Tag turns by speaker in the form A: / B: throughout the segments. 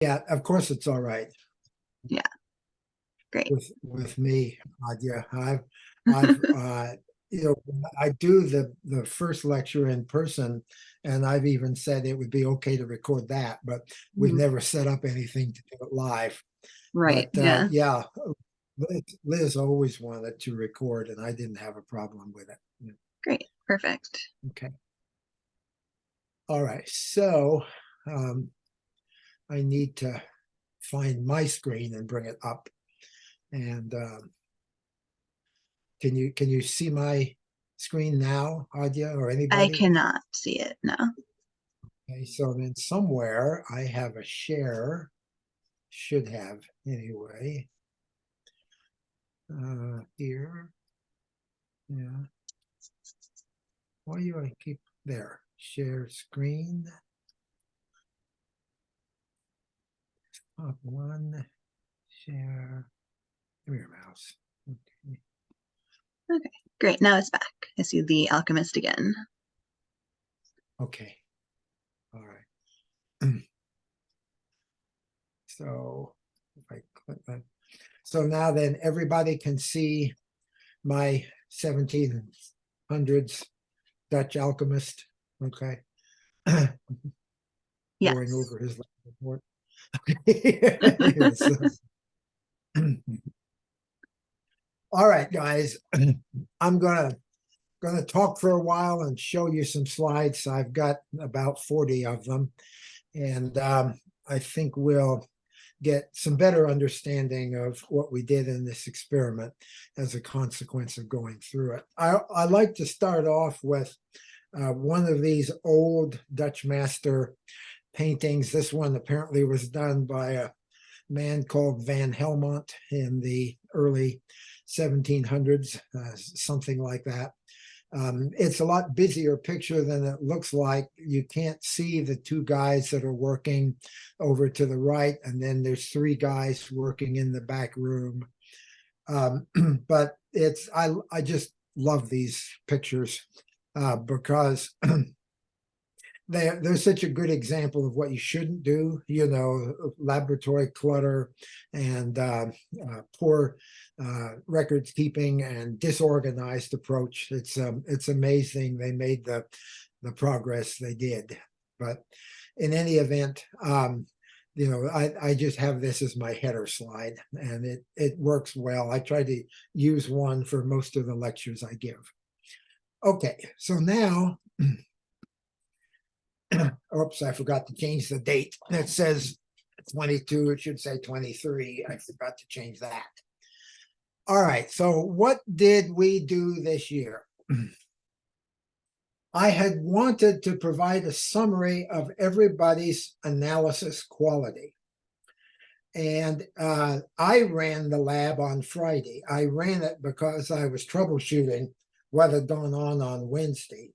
A: Yeah, of course it's all right
B: Yeah, great.
A: with me, Nadia. I've you know, I do the first lecture in person, and I've even said it would be okay to record that, but we've
B: Mhm.
A: never set up anything to do it live.
B: Right.
A: But
B: Yeah.
A: yeah, Liz always wanted to record, and I didn't have a problem with it.
B: Great. Perfect.
A: Okay. All right. So um, I need to find my screen and bring it up. And can you see my screen now, Adya, or
B: I
A: anybody?
B: cannot see it now.
A: Okay, so then somewhere I have a share, should have anyway. Here, yeah. Why do I keep there? Share screen, top one, share. Give me your mouse. Okay.
B: Okay. Great. Now it's back. I see the alchemist again.
A: Okay. All right. So if I click that, so now then everybody can see my 1700s Dutch alchemist. Okay. Going
B: Yes.
A: over his report. Yes. All right, guys. I'm gonna talk for a while and show you some slides. I've got about 40 of them, and I think we'll get some better understanding of what we did in this experiment as a consequence of going through it. I like to start off with one of these old Dutch master paintings. This one apparently was done by a man called Van Helmont in the early 1700s, something like that. It's a lot busier picture than it looks like. You can't see the two guys that are working over to the right, and then there's three guys working in the back room. But I just love these pictures because they're such a good example of what you shouldn't do, laboratory clutter and poor records keeping and disorganized approach. It's amazing they made the progress they did. But in any event, I just have this as my header slide, and it works well. I try to use one for most of the lectures I give. Okay, so now oops, I forgot to change the date. It says 22, it should say 23. I forgot to change that. All right, so what did we do this year? I had wanted to provide a summary of everybody's analysis quality. And I ran the lab on Friday. I ran it because I was troubleshooting what had gone on Wednesday.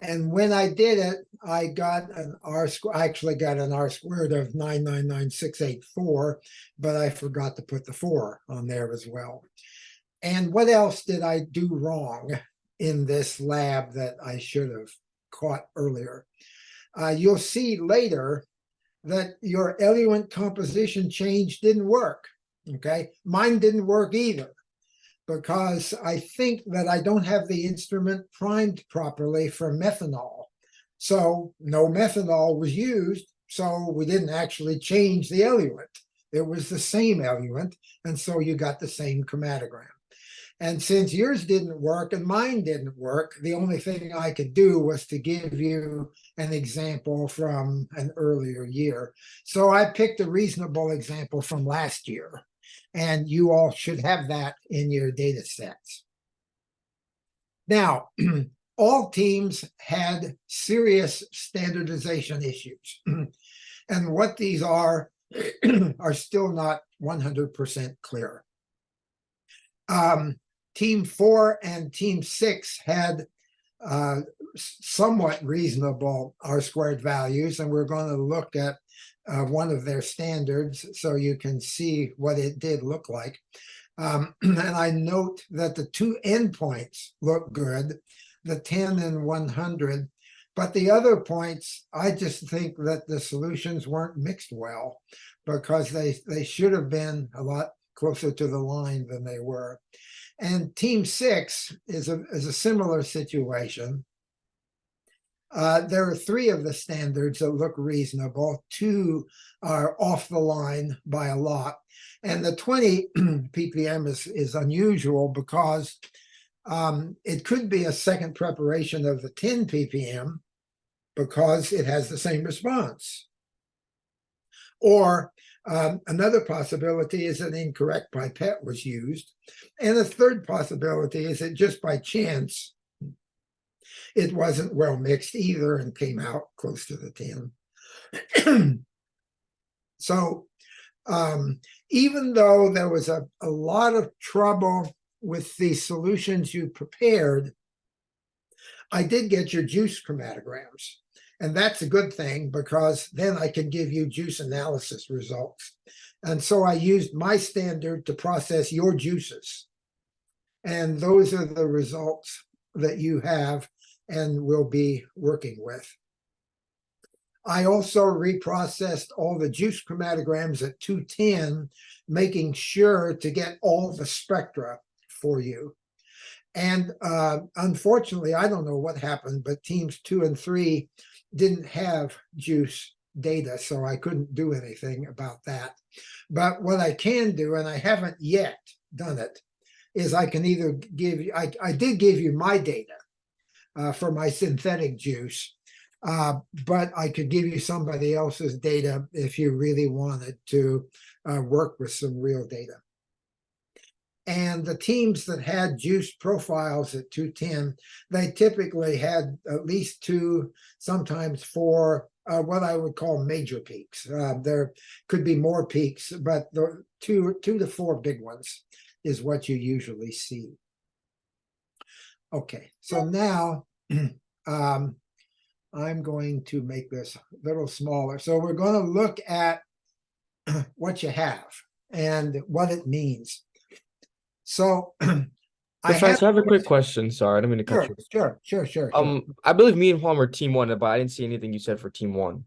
A: And when I did it, I got an I actually got an R squared of 999,684, but I forgot to put the 4 on there as well. And what else did I do wrong in this lab that I should have caught earlier? You'll see later that your eluent composition change didn't work. Okay, mine didn't work either, because I think that I don't have the instrument primed properly for methanol. So no methanol was used, so we didn't actually change the eluent. It was the same eluent, and so you got the same chromatogram. And since yours didn't work and mine didn't work, the only thing I could do was to give you an example from an earlier year. So I picked a reasonable example from last year, and you all should have that in your data sets. Now, all teams had serious standardization issues. And what these are still not 100% clear. Team 4 and Team 6 had somewhat reasonable R squared values, and we're going to look at one of their standards so you can see what it did look like. And I note that the two endpoints look good, the 10 and 100, But the other points, I just think that the solutions weren't mixed well because they should have been a lot closer to the line than they were. And team 6 is a similar situation. There are 3 of the standards that look reasonable. 2 are off the line by a lot. And the 20 ppm is unusual because it could be a second preparation of the 10 ppm because it has the same response. Or another possibility is an incorrect pipette was used. And a third possibility is that just by chance, it wasn't well mixed either and came out close to the 10. So even though there was a lot of trouble with the solutions you prepared, I did get your juice chromatograms. And that's a good thing because then I can give you juice analysis results. And so I used my standard to process your juices. And those are the results that you have and will be working with. I also reprocessed all the juice chromatograms at 210, making sure to get all the spectra for you. And unfortunately, I don't know what happened, but teams 2 and 3 didn't have juice data, so I couldn't do anything about that. But what I can do, and I haven't yet done it, is I can either give you, I did give you my data for my synthetic juice, but I could give you somebody else's data if you really wanted to work with some real data. And the teams that had juice profiles at 210, they typically had at least 2, sometimes 4, what I would call major peaks. There could be more peaks, but the 2 to 4 big ones is what you usually see. Okay, so now I'm going to make this a little smaller. So we're going to look at what you have and what it means. So
C: Professor, I have a quick question. Sorry, I didn't mean to cut you.
A: Sure.
C: I believe me and Juan were team 1, but I didn't see anything you said for team 1.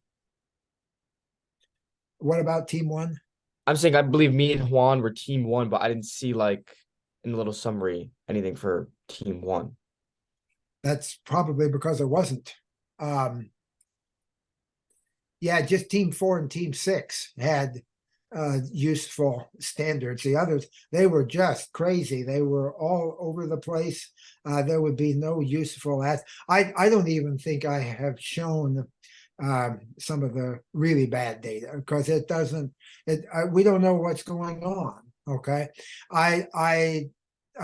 A: What about team 1?
C: I'm saying I believe me and Juan were team 1, but I didn't see like in the little summary anything for team 1.
A: That's probably because there wasn't. Yeah, just team 4 and team 6 had useful standards. The others, they were just crazy. They were all over the place. There would be no useful I don't even think I have shown some of the really bad data because it doesn't, we don't know what's going on. Okay. I'm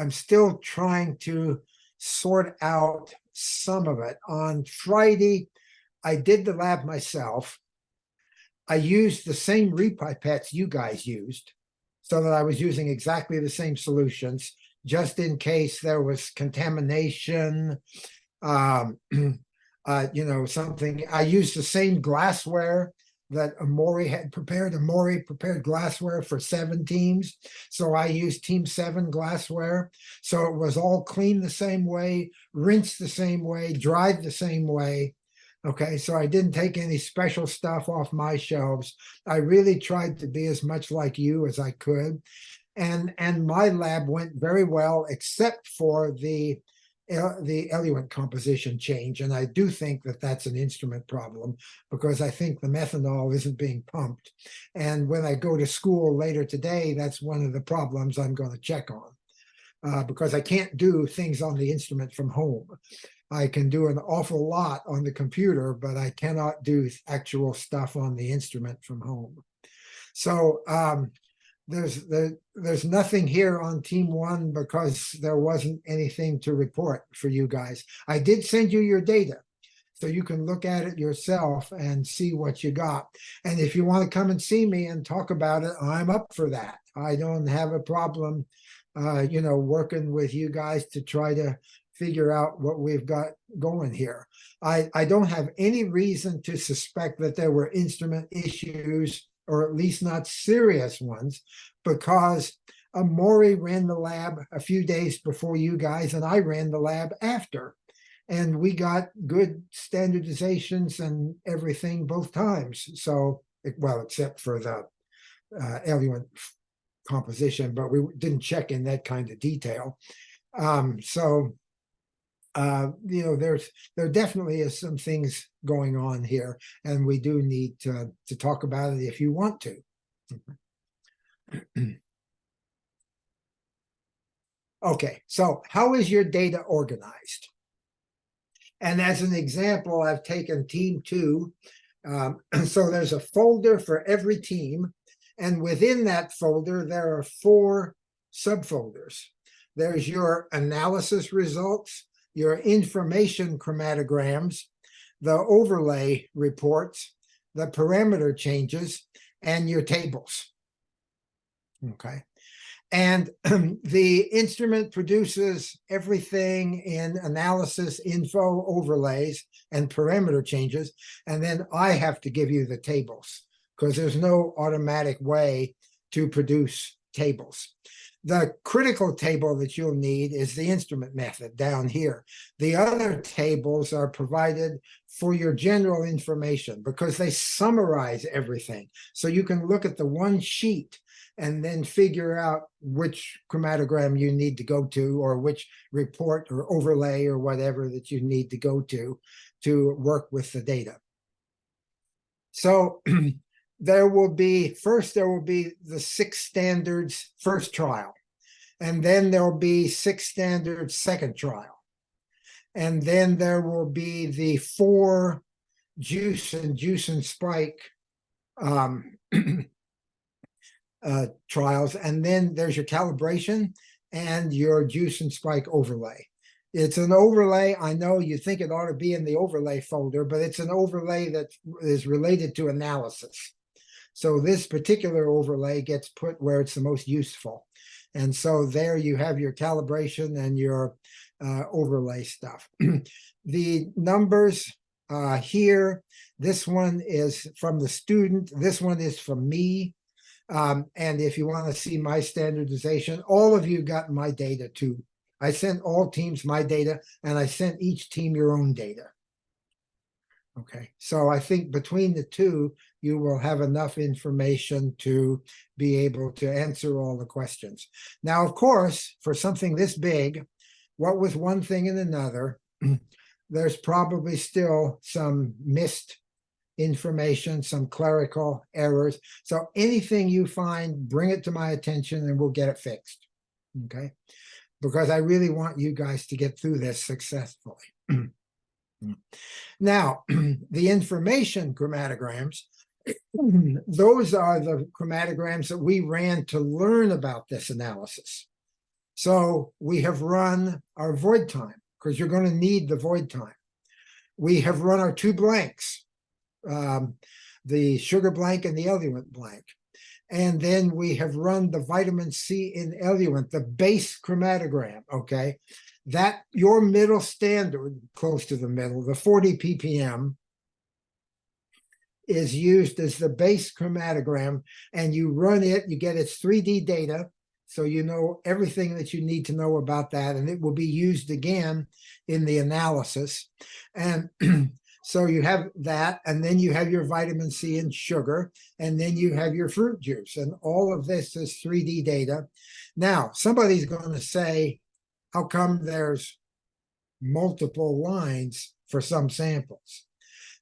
A: still trying to sort out some of it. On Friday, I did the lab myself. I used the same repipettes you guys used so that I was using exactly the same solutions, just in case there was contamination, something. I used the same glassware that Amori had prepared. Amori prepared glassware for 7 teams. So I used team 7 glassware. So it was all cleaned the same way, rinsed the same way, dried the same way. Okay, so I didn't take any special stuff off my shelves. I really tried to be as much like you as I could. And my lab went very well, except for the eluent composition change. And I do think that that's an instrument problem because I think the methanol isn't being pumped. And when I go to school later today, that's one of the problems I'm going to check on because I can't do things on the instrument from home. I can do an awful lot on the computer, but I cannot do actual stuff on the instrument from home. So there's nothing here on team 1 because there wasn't anything to report for you guys. I did send you your data, so you can look at it yourself and see what you got. And if you want to come and see me and talk about it, I'm up for that. I don't have a problem, working with you guys to try to figure out what we've got going here. I don't have any reason to suspect that there were instrument issues, or at least not serious ones, because Amori ran the lab a few days before you guys, and I ran the lab after. and we got good standardizations and everything both times. So, well, except for the eluent composition, but we didn't check in that kind of detail. You know, there definitely is some things going on here, and we do need to talk about it if you want to. Okay, so how is your data organized? And as an example, I've taken team 2. So there's a folder for every team, and within that folder, there are 4 subfolders. There's your analysis results, your information chromatograms, the overlay reports, the parameter changes, and your tables. Okay. And the instrument produces everything in analysis, info, overlays, and parameter changes. And then I have to give you the tables because there's no automatic way to produce tables. The critical table that you'll need is the instrument method down here. The other tables are provided for your general information because they summarize everything. So you can look at the one sheet and then figure out which chromatogram you need to go to, or which report or overlay or whatever that you need to go to work with the data. So there will be the 6 standards first trial, and then there'll be 6 standards second trial. And then there will be the 4 juice and spike trials, and then there's your calibration and your juice and spike overlay. It's an overlay. I know you think it ought to be in the overlay folder, but it's an overlay that is related to analysis. So this particular overlay gets put where it's the most useful. And so there you have your calibration and your overlay stuff. The numbers here, this one is from the student, this one is from me. And if you want to see my standardization, all of you got my data too. I sent all teams my data, and I sent each team your own data. Okay, so I think between the two, you will have enough information to be able to answer all the questions. Now, of course, for something this big, what with one thing and another, there's probably still some missed information, some clerical errors. So anything you find, bring it to my attention and we'll get it fixed. Okay, because I really want you guys to get through this successfully. Now, the information chromatograms, those are the chromatograms that we ran to learn about this analysis. So we have run our void time, because you're going to need the void time. We have run our 2 blanks, the sugar blank and the eluent blank. And then we have run the vitamin C in eluent, the base chromatogram, okay? That, your middle standard, close to the middle, the 40 ppm, is used as the base chromatogram, and you run it, you get its 3D data, so you know everything that you need to know about that, and it will be used again in the analysis. And so you have that, and then you have your vitamin C and sugar, and then you have your fruit juice, and all of this is 3D data. Now, somebody's going to say, how come there's multiple lines for some samples?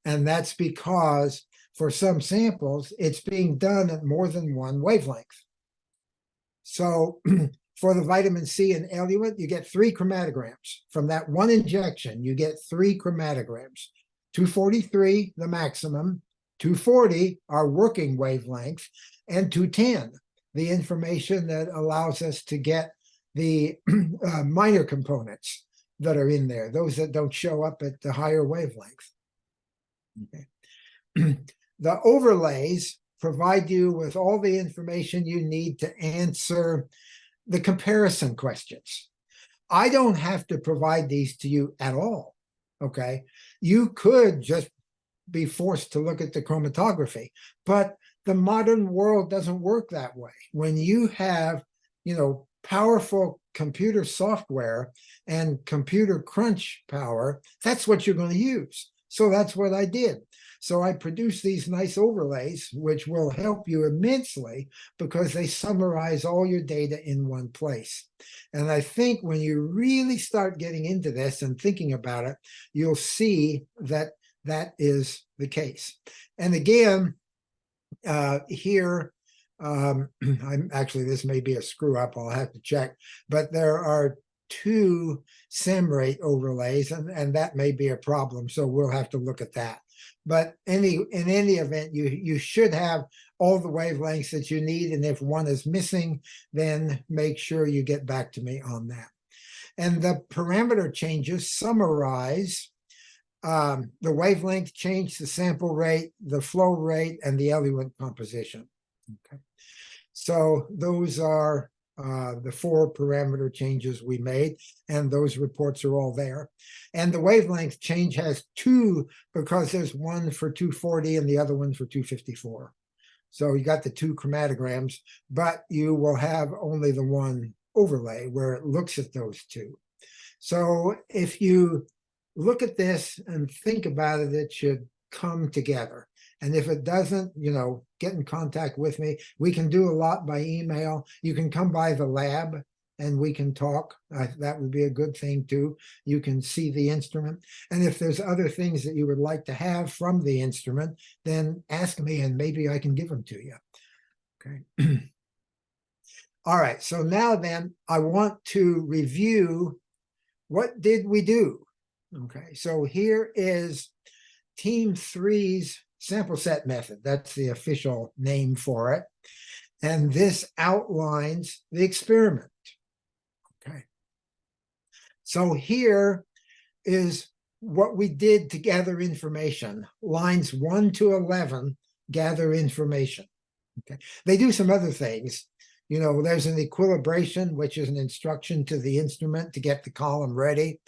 A: And that's because for some samples, it's being done at more than one wavelength. So for the vitamin C and eluent, you get 3 chromatograms. From that one injection, you get 3 chromatograms. 243, the maximum, 240, our working wavelength, and 210, the information that allows us to get the minor components that are in there, those that don't show up at the higher wavelength. Okay. The overlays provide you with all the information you need to answer the comparison questions. I don't have to provide these to you at all, okay? You could just be forced to look at the chromatography, but the modern world doesn't work that way. When you have, you know, powerful computer software and computer crunch power, that's what you're going to use. So that's what I did. So I produced these nice overlays, which will help you immensely because they summarize all your data in one place. And I think when you really start getting into this and thinking about it, you'll see that that is the case. And again, here, I'm actually, this may be a screw up, I'll have to check, but there are 2 SEM-rate overlays, and that may be a problem, so we'll have to look at that. But in any event, you should have all the wavelengths that you need, and if one is missing, then make sure you get back to me on that. And the parameter changes summarize the wavelength change, the sample rate, the flow rate, and the eluent composition. Okay, so those are the 4 parameter changes we made, and those reports are all there. And the wavelength change has 2 because there's one for 240 and the other one for 254. So you got the 2 chromatograms, but you will have only the one overlay where it looks at those 2. So if you look at this and think about it, it should come together. And if it doesn't, get in contact with me. We can do a lot by email. You can come by the lab and we can talk. That would be a good thing too. You can see the instrument. And if there's other things that you would like to have from the instrument, then ask me and maybe I can give them to you. Okay. All right. So now then I want to review what did we do? Okay. So here is Team 3's sample set method. That's the official name for it. And this outlines the experiment. Okay. So here is what we did to gather information. Lines 1 to 11 gather information. Okay. They do some other things. There's an equilibration, which is an instruction to the instrument to get the column ready.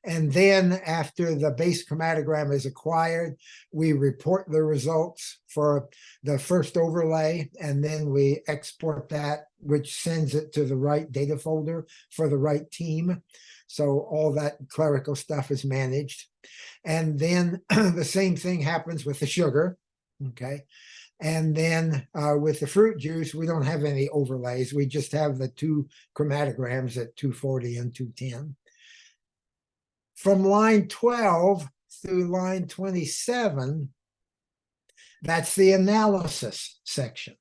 A: And then after the base chromatogram is acquired, we report the results for the first overlay, and then we export that, which sends it to the right data folder for the right team. So all that clerical stuff is managed. And then the same thing happens with the sugar. Okay. And then with the fruit juice, we don't have any overlays. We just have the 2 chromatograms at 240 and 210. From line 12 through line 27, that's the analysis section.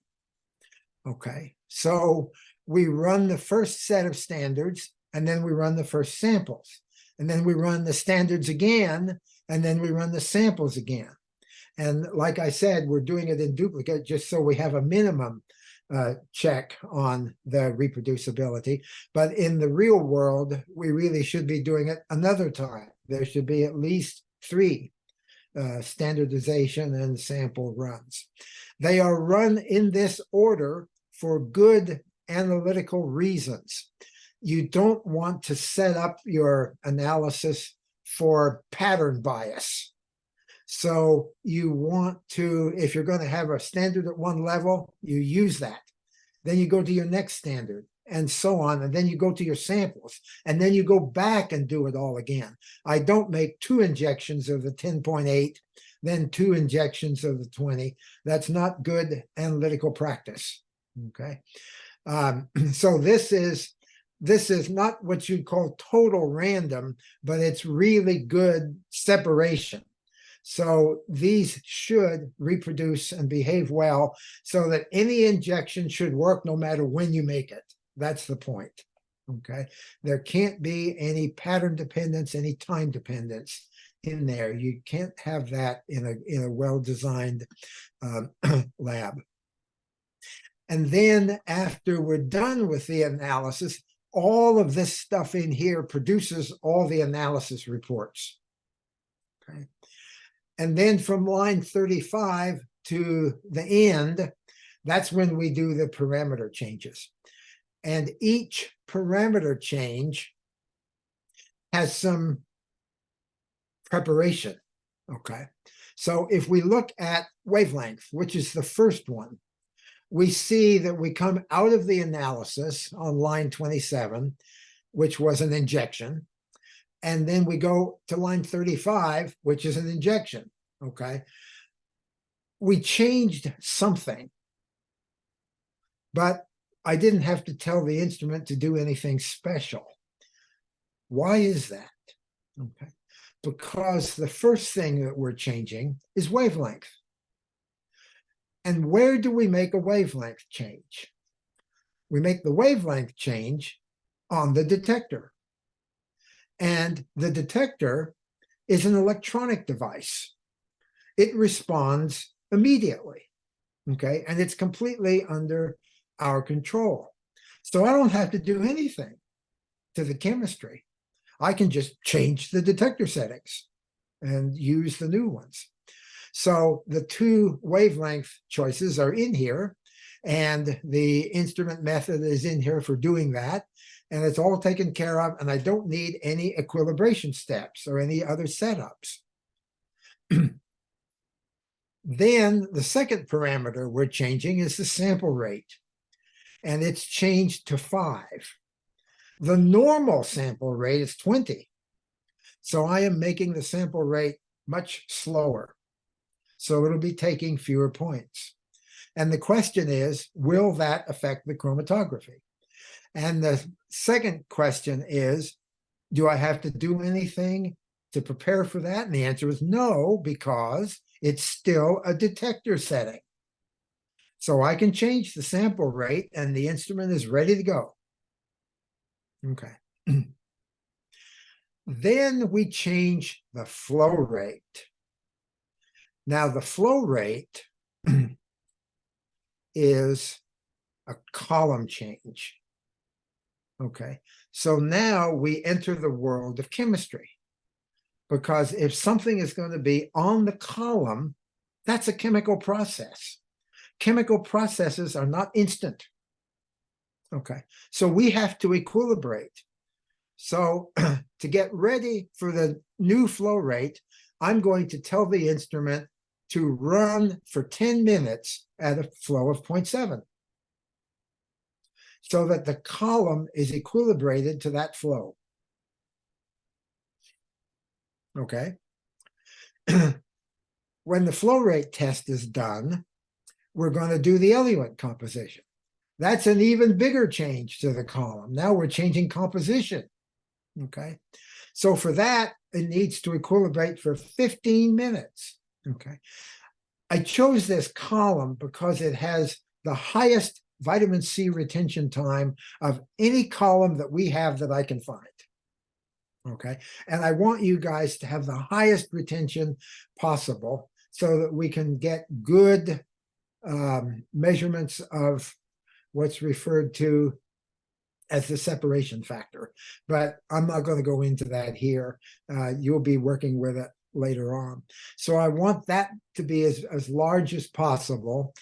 A: Okay, so we run the first set of standards, and then we run the first samples. And then we run the standards again, and then we run the samples again. And like I said, we're doing it in duplicate just so we have a minimum check on the reproducibility. But in the real world, we really should be doing it another time. There should be at least 3 standardization and sample runs. They are run in this order for good analytical reasons. You don't want to set up your analysis for pattern bias. So you want to, if you're going to have a standard at one level, you use that. Then you go to your next standard and so on. And then you go to your samples and then you go back and do it all again. I don't make 2 injections of the 10.8, then 2 injections of the 20. That's not good analytical practice. Okay. So this is not what you'd call total random, but it's really good separation. So these should reproduce and behave well so that any injection should work no matter when you make it. That's the point. Okay. There can't be any pattern dependence, any time dependence in there. You can't have that in a well-designed lab. And then after we're done with the analysis, all of this stuff in here produces all the analysis reports. Okay. And then from line 35 to the end, that's when we do the parameter changes. And each parameter change has some preparation. Okay. So if we look at wavelength, which is the first one, we see that we come out of the analysis on line 27, which was an injection. And then we go to line 35, which is an injection. Okay. We changed something, but I didn't have to tell the instrument to do anything special. Why is that? Okay. Because the first thing that we're changing is wavelength. And where do we make a wavelength change? We make the wavelength change on the detector. And the detector is an electronic device. It responds immediately, okay? And it's completely under our control. So I don't have to do anything to the chemistry. I can just change the detector settings and use the new ones. So the two wavelength choices are in here, and the instrument method is in here for doing that. And it's all taken care of, and I don't need any equilibration steps or any other setups. Then the second parameter we're changing is the sample rate, and it's changed to 5. The normal sample rate is 20. So I am making the sample rate much slower. So it'll be taking fewer points. And the question is, will that affect the chromatography? And the second question is, do I have to do anything to prepare for that? And the answer is no, because it's still a detector setting. So I can change the sample rate and the instrument is ready to go. Okay. Then we change the flow rate. Now the flow rate is a column change. Okay, so now we enter the world of chemistry, because if something is going to be on the column, that's a chemical process. Chemical processes are not instant. Okay, so we have to equilibrate. So to get ready for the new flow rate, I'm going to tell the instrument to run for 10 minutes at a flow of 0.7. So that the column is equilibrated to that flow. Okay. When the flow rate test is done, we're going to do the eluent composition. That's an even bigger change to the column. Now we're changing composition. Okay. So for that, it needs to equilibrate for 15 minutes. Okay. I chose this column because it has the highest vitamin C retention time of any column that we have that I can find. Okay. And I want you guys to have the highest retention possible so that we can get good measurements of what's referred to as the separation factor. But I'm not going to go into that here. You'll be working with it later on. So I want that to be as large as possible.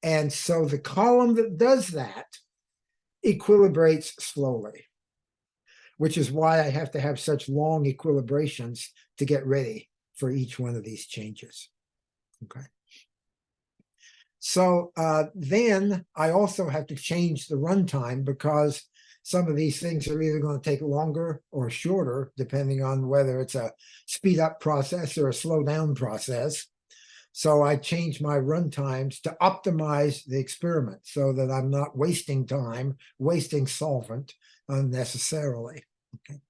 A: And so the column that does that equilibrates slowly, which is why I have to have such long equilibrations to get ready for each one of these changes. Okay. So then I also have to change the runtime, because some of these things are either going to take longer or shorter, depending on whether it's a speed up process or a slow down process. So I change my run times to optimize the experiment so that I'm not wasting time, wasting solvent unnecessarily. Okay.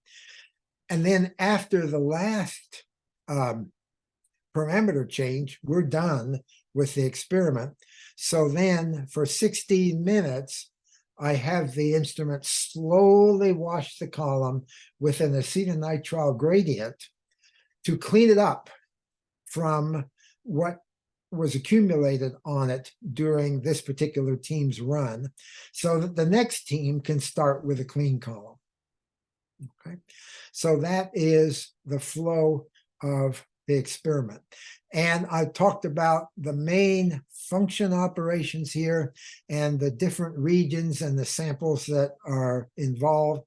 A: And then after the last parameter change, we're done with the experiment. So then for 16 minutes, I have the instrument slowly wash the column with an acetonitrile gradient to clean it up from what was accumulated on it during this particular team's run, so that the next team can start with a clean column. Okay, so that is the flow of the experiment. And I talked about the main function operations here and the different regions and the samples that are involved.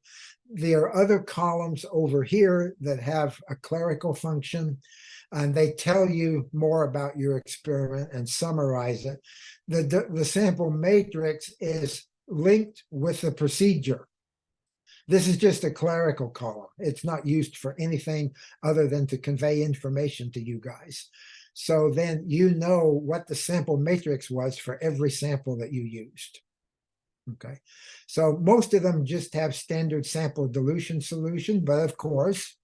A: There are other columns over here that have a clerical function, and they tell you more about your experiment and summarize it. The sample matrix is linked with the procedure. This is just a clerical column. It's not used for anything other than to convey information to you guys. So then you know what the sample matrix was for every sample that you used. Okay, so most of them just have standard sample dilution solution, but of course,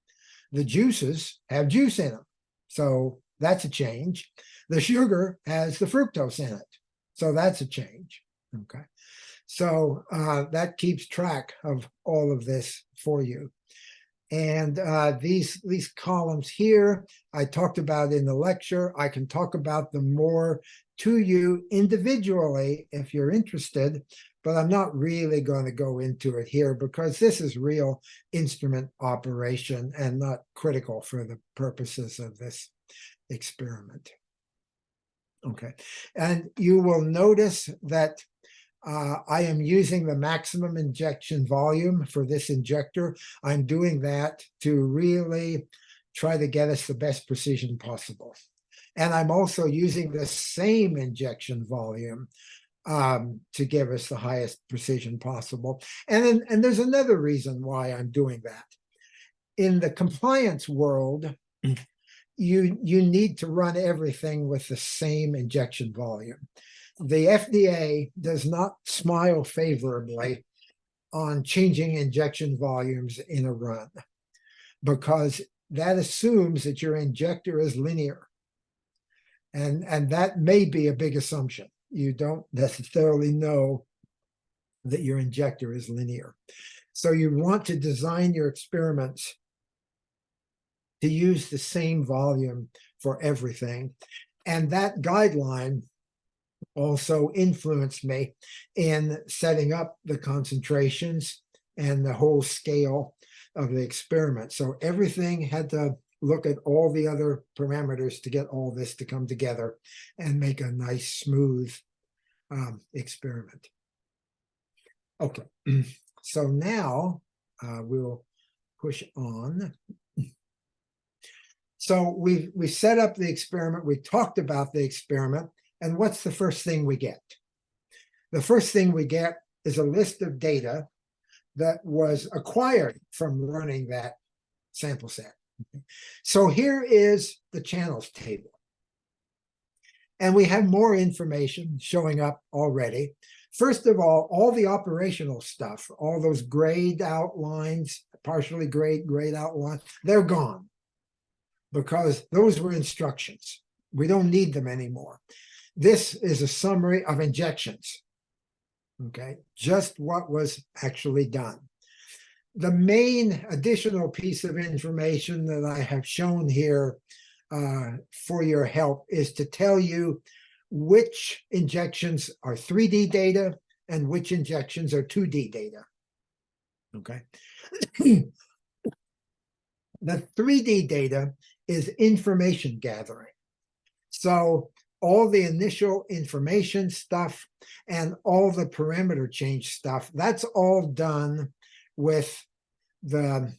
A: the juices have juice in them. So that's a change. The sugar has the fructose in it. So that's a change. Okay. So that keeps track of all of this for you. And these columns here, I talked about in the lecture. I can talk about them more to you individually if you're interested, but I'm not really going to go into it here because this is real instrument operation and not critical for the purposes of this experiment. Okay, and you will notice that I am using the maximum injection volume for this injector. I'm doing that to really try to get us the best precision possible. And I'm also using the same injection volume to give us the highest precision possible. And there's another reason why I'm doing that. In the compliance world, you need to run everything with the same injection volume. The FDA does not smile favorably on changing injection volumes in a run because that assumes that your injector is linear. And that may be a big assumption. You don't necessarily know that your injector is linear. So you want to design your experiments to use the same volume for everything. And that guideline also influenced me in setting up the concentrations and the whole scale of the experiment. So everything had to look at all the other parameters to get all this to come together and make a nice, smooth experiment. Okay, so now we'll push on. So we set up the experiment, we talked about the experiment, and what's the first thing we get? The first thing we get is a list of data that was acquired from running that sample set. So here is the channels table. And we have more information showing up already. First of all the operational stuff, all those grayed outlines, partially grayed outlines, they're gone because those were instructions. We don't need them anymore. This is a summary of injections, okay? Just what was actually done. The main additional piece of information that I have shown here for your help is to tell you which injections are 3D data and which injections are 2D data, okay? The 3D data is information gathering. So all the initial information stuff and all the parameter change stuff, that's all done with the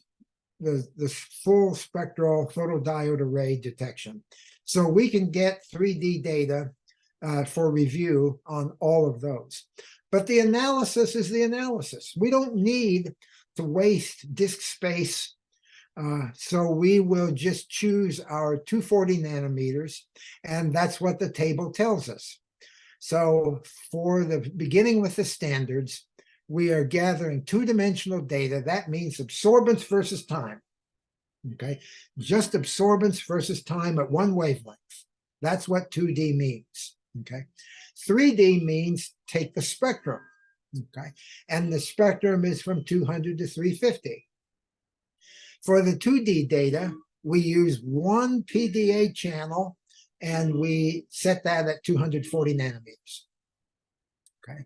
A: full spectral photodiode array detection. So we can get 3D data for review on all of those. But the analysis is the analysis. We don't need to waste disk space. So we will just choose our 240 nanometers, and that's what the table tells us. So for the beginning with the standards, we are gathering two-dimensional data. That means absorbance versus time, okay? Just absorbance versus time at one wavelength. That's what 2D means, okay? 3D means take the spectrum, okay? And the spectrum is from 200 to 350. For the 2D data, we use one PDA channel and we set that at 240 nanometers. Okay.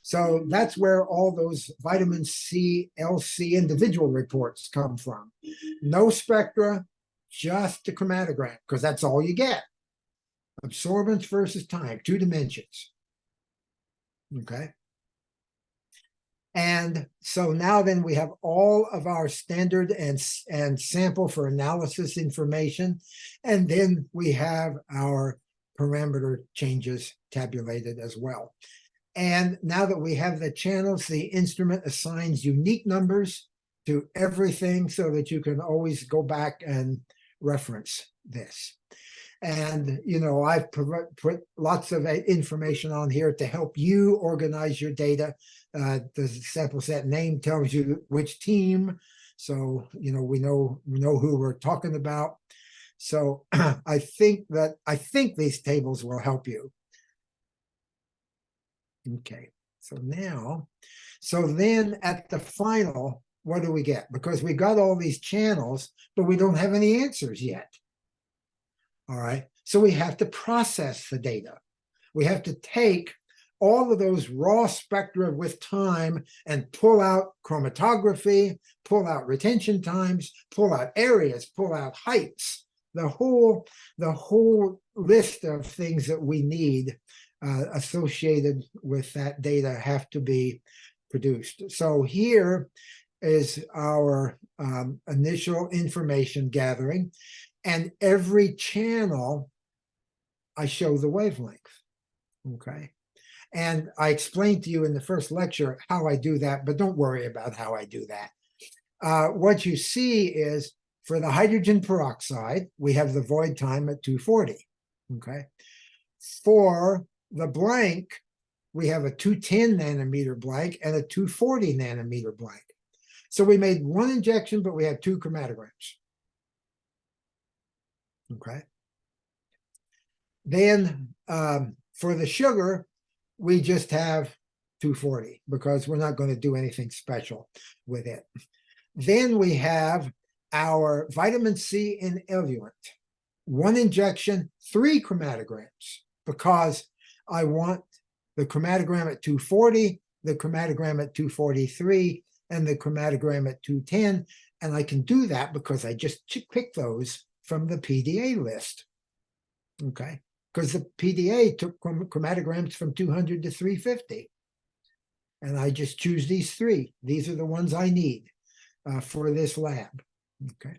A: So that's where all those vitamin C, LC individual reports come from. No spectra, just a chromatogram, because that's all you get. Absorbance versus time, 2 dimensions. Okay. And so now then we have all of our standard and sample for analysis information. And then we have our parameter changes tabulated as well. And now that we have the channels, the instrument assigns unique numbers to everything so that you can always go back and reference this. And, you know, I've put lots of information on here to help you organize your data. The sample set name tells you which team. So, you know, we know who we're talking about. So I think these tables will help you. Okay, so then at the final, what do we get? Because we got all these channels, but we don't have any answers yet. All right, so we have to process the data. We have to take all of those raw spectra with time and pull out chromatography, pull out retention times, pull out areas, pull out heights, the whole list of things that we need associated with that data have to be produced. So here is our initial information gathering. And every channel, I show the wavelength, okay? And I explained to you in the first lecture how I do that, but don't worry about how I do that. What you see is for the hydrogen peroxide, we have the void time at 240, okay? For the blank, we have a 210 nanometer blank and a 240 nanometer blank. So we made one injection, but we have 2 chromatograms. Okay. Then for the sugar, we just have 240 because we're not going to do anything special with it. Then we have our vitamin C in eluent. 1 injection, 3 chromatograms, because I want the chromatogram at 240, the chromatogram at 243, and the chromatogram at 210. And I can do that because I just picked those from the PDA list, okay? Because the PDA took chromatograms from 200 to 350. And I just choose these 3. These are the ones I need for this lab, okay?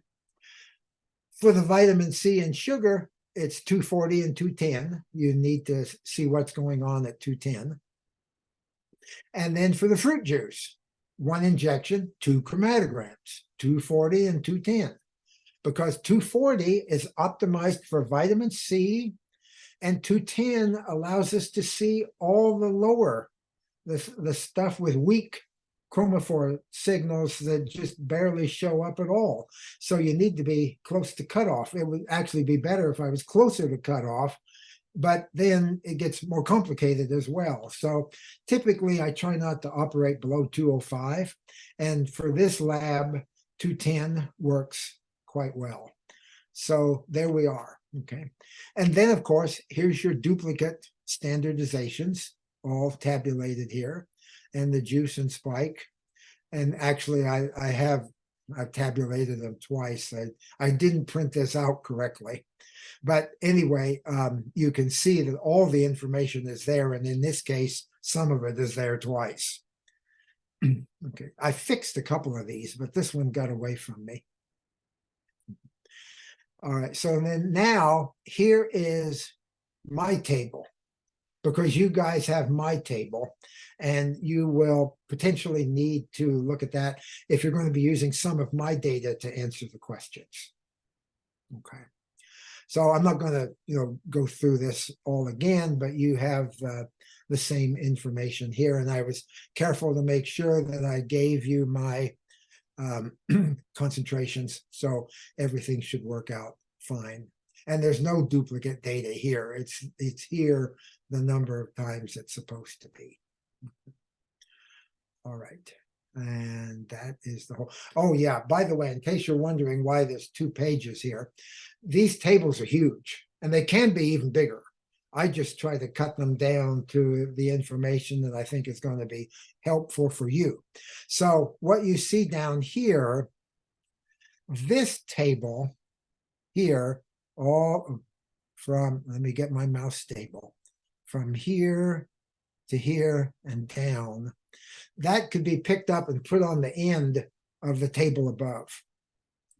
A: For the vitamin C and sugar, it's 240 and 210. You need to see what's going on at 210. And then for the fruit juice, 1 injection, 2 chromatograms, 240 and 210. Because 240 is optimized for vitamin C, and 210 allows us to see all the lower, the stuff with weak chromophore signals that just barely show up at all. So you need to be close to cutoff. It would actually be better if I was closer to cutoff, but then it gets more complicated as well. So typically I try not to operate below 205. And for this lab, 210 works quite well. So there we are, okay? And then, of course, here's your duplicate standardizations, all tabulated here, and the juice and spike. And actually, I've tabulated them twice. I didn't print this out correctly. But anyway, you can see that all the information is there. And in this case, some of it is there twice. Okay, I fixed a couple of these, but this one got away from me. All right, so then now here is my table, because you guys have my table and you will potentially need to look at that if you're going to be using some of my data to answer the questions. Okay, so I'm not going to go through this all again, but you have the same information here, and I was careful to make sure that I gave you my concentrations, so everything should work out fine. And there's no duplicate data here. It's here the number of times it's supposed to be. All right, and that is the whole. Oh yeah, by the way, in case you're wondering why there's 2 pages here, these tables are huge and they can be even bigger. I just try to cut them down to the information that I think is going to be helpful for you. So what you see down here, this table here, all from, let me get my mouse stable, from here to here and down, that could be picked up and put on the end of the table above.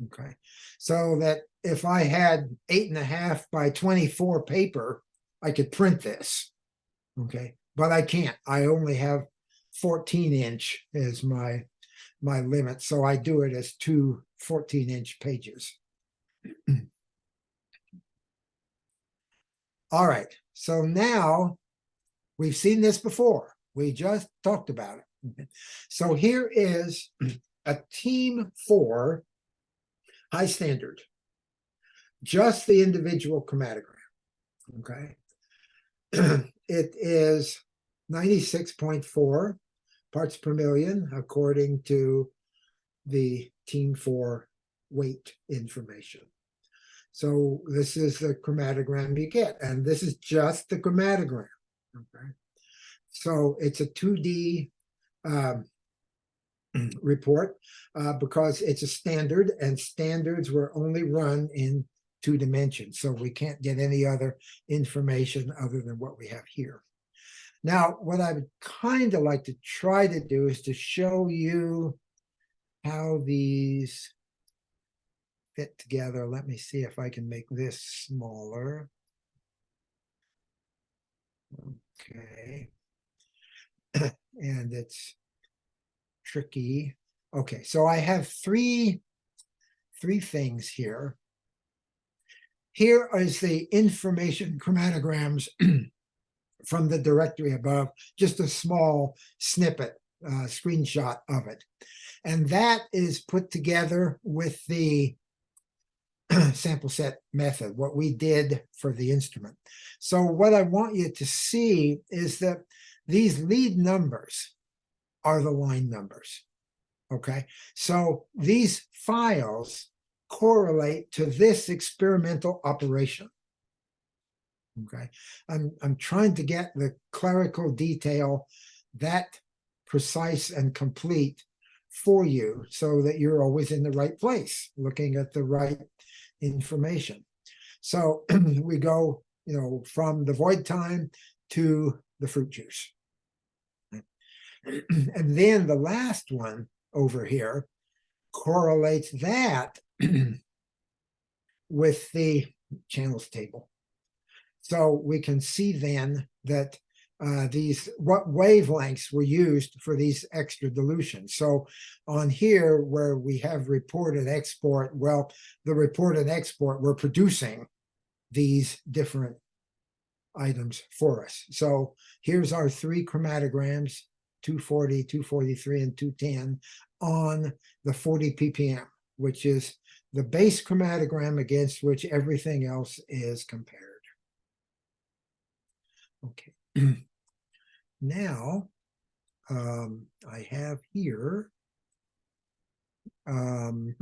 A: Okay, so that if I had 8.5 by 24 paper, I could print this. Okay, but I can't. I only have 14-inch is my limit. So I do it as two 14-inch pages. All right. So now we've seen this before. We just talked about it. So here is a team 4 high standard, just the individual chromatogram. Okay. It is 96.4 parts per million according to the team 4 weight information. So this is the chromatogram you get, and this is just the chromatogram. Okay. So it's a 2D report because it's a standard, and standards were only run in 2 dimensions. So we can't get any other information other than what we have here. Now, what I would kind of like to try to do is to show you how these fit together. Let me see if I can make this smaller. Okay. And it's tricky. Okay, so I have three things here. Here is the information chromatograms from the directory above, just a small snippet, screenshot of it. And that is put together with the sample set method, what we did for the instrument. So what I want you to see is that these lead numbers are the line numbers. Okay, so these files correlate to this experimental operation. Okay, I'm trying to get the clerical detail that precise and complete for you so that you're always in the right place, looking at the right information. So we go, from the void time to the fruit juice. And then the last one over here correlates that with the channels table. So we can see then that what wavelengths were used for these extra dilutions. So on here where we have report and export, well, the report and export were producing these different items for us. So here's our 3 chromatograms, 240, 243, and 210 on the 40 ppm, which is the base chromatogram against which everything else is compared. Okay. Now, I have here, oh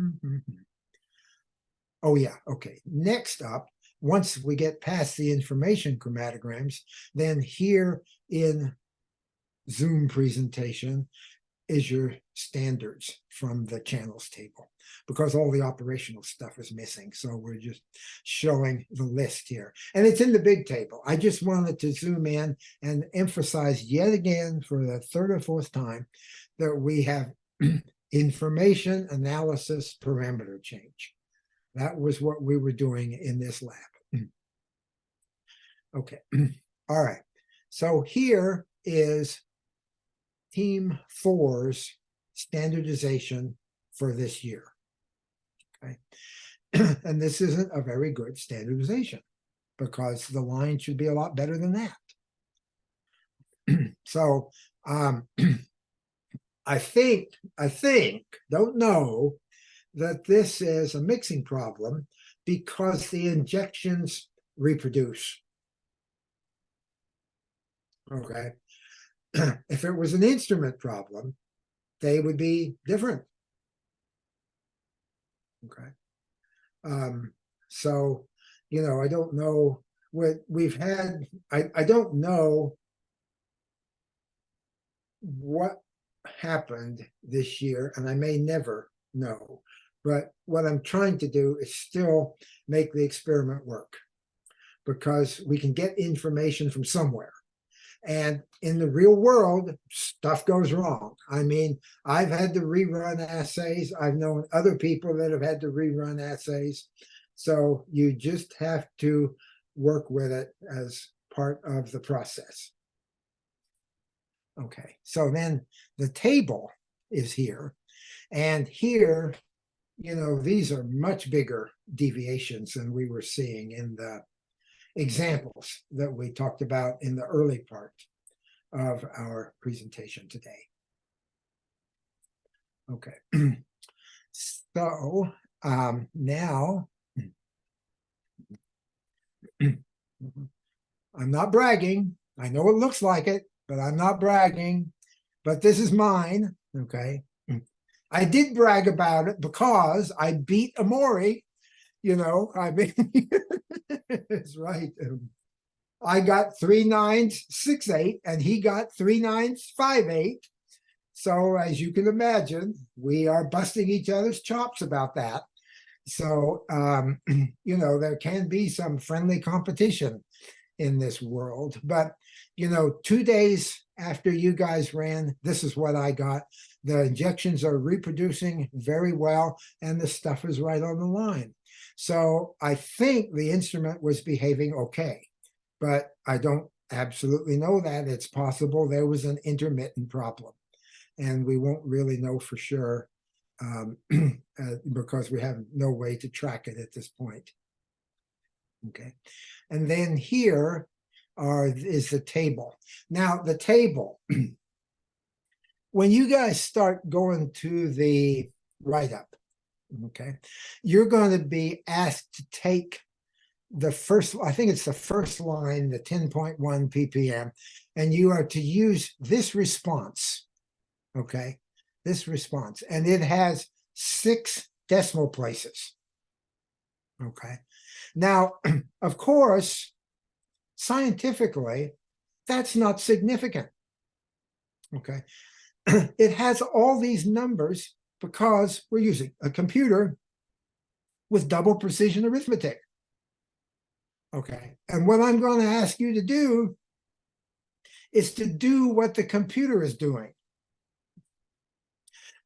A: yeah, okay. Next up, once we get past the information chromatograms, then here in Zoom presentation is your standards from the channels table, because all the operational stuff is missing. So we're just showing the list here. And it's in the big table. I just wanted to zoom in and emphasize yet again for the 3rd or 4th time that we have information analysis parameter change. That was what we were doing in this lab. Okay. All right. So here is Team 4's standardization for this year. Okay. And this isn't a very good standardization because the line should be a lot better than that. So I think, don't know, that this is a mixing problem because the injections reproduce. Okay. If it was an instrument problem, they would be different. Okay. So, I don't know what we've had. I don't know what happened this year, and I may never know. But what I'm trying to do is still make the experiment work, because we can get information from somewhere. And in the real world, stuff goes wrong. I mean, I've had to rerun assays. I've known other people that have had to rerun assays. So you just have to work with it as part of the process. Okay, so then the table is here, and here, these are much bigger deviations than we were seeing in the examples that we talked about in the early part of our presentation today. Okay, so now I'm not bragging. I know it looks like it, but I'm not bragging. But this is mine. Okay. I did brag about it because I beat Amori. I mean, it's right. I got 3.968 and he got 3.958. So as you can imagine, we are busting each other's chops about that. So, there can be some friendly competition in this world. But, 2 days after you guys ran, this is what I got. The injections are reproducing very well, and the stuff is right on the line. So I think the instrument was behaving okay, but I don't absolutely know that. It's possible there was an intermittent problem, and we won't really know for sure because we have no way to track it at this point. Okay, and then here is the table. Now the table, when you guys start going to the write-up, okay, you're going to be asked to take the first, I think it's the first line, the 10.1 ppm, and you are to use this response, okay, this response, and it has 6 decimal places, okay. Now, of course, scientifically, that's not significant, okay. It has all these numbers because we're using a computer with double precision arithmetic. Okay, and what I'm going to ask you to do is to do what the computer is doing.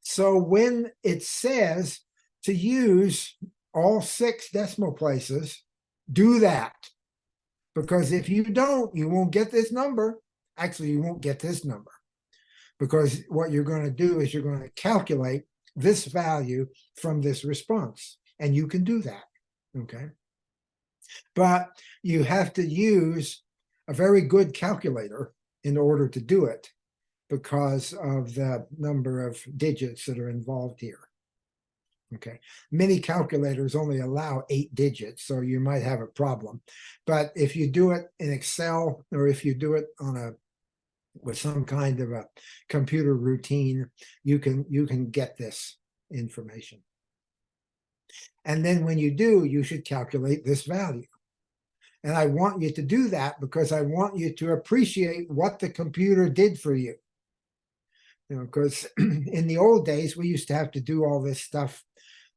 A: So when it says to use all 6 decimal places, do that. Because if you don't, you won't get this number. Actually, you won't get this number. Because what you're going to do is you're going to calculate this value from this response. And you can do that, okay? But you have to use a very good calculator in order to do it because of the number of digits that are involved here. Okay, many calculators only allow 8 digits, so you might have a problem. But if you do it in Excel, or if you do it on with some kind of a computer routine, you can get this information. And then when you do, you should calculate this value. And I want you to do that because I want you to appreciate what the computer did for you. Because in the old days, we used to have to do all this stuff,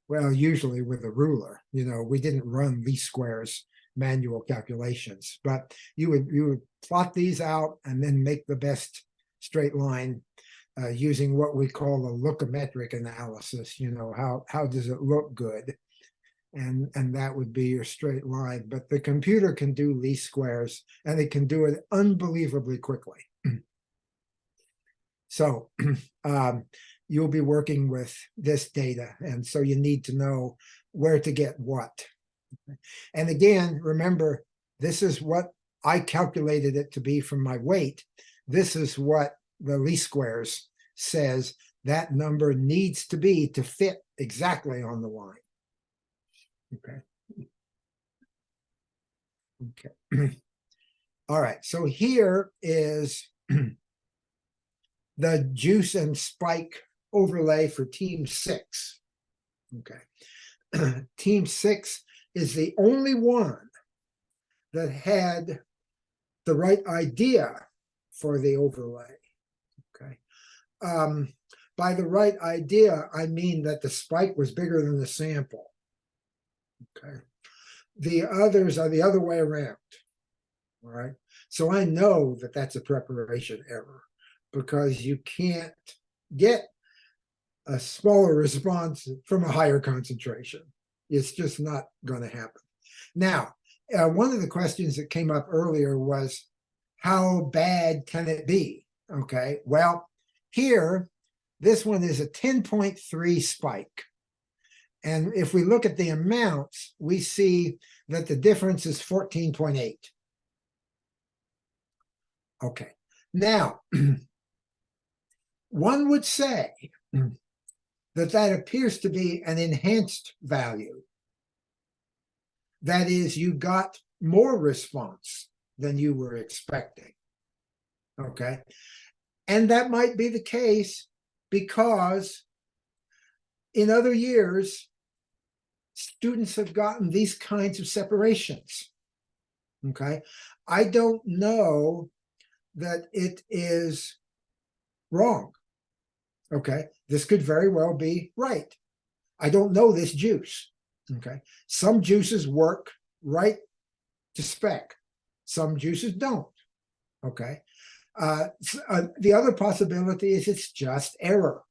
A: well, usually with a ruler. We didn't run least squares manual calculations, but you would plot these out and then make the best straight line using what we call a lookometric analysis. How does it look good? And that would be your straight line. But the computer can do least squares, and it can do it unbelievably quickly. So you'll be working with this data, and so you need to know where to get what. And again, remember, this is what I calculated it to be from my weight. This is what the least squares says that number needs to be to fit exactly on the line. Okay. Okay. All right. So here is the juice and spike overlay for team 6. Okay. Team 6 is the only one that had the right idea for the overlay. Okay. By the right idea, I mean that the spike was bigger than the sample. Okay. The others are the other way around. All right. So I know that that's a preparation error because you can't get a smaller response from a higher concentration. It's just not going to happen. Now, one of the questions that came up earlier was, how bad can it be? Okay, well, here, this one is a 10.3 spike. And if we look at the amounts, we see that the difference is 14.8. Okay, now, one would say that that appears to be an enhanced value. That is, you got more response than you were expecting. Okay, and that might be the case because in other years, students have gotten these kinds of separations. Okay, I don't know that it is wrong. Okay, this could very well be right. I don't know this juice. Okay, some juices work right to spec, some juices don't. Okay, the other possibility is it's just error.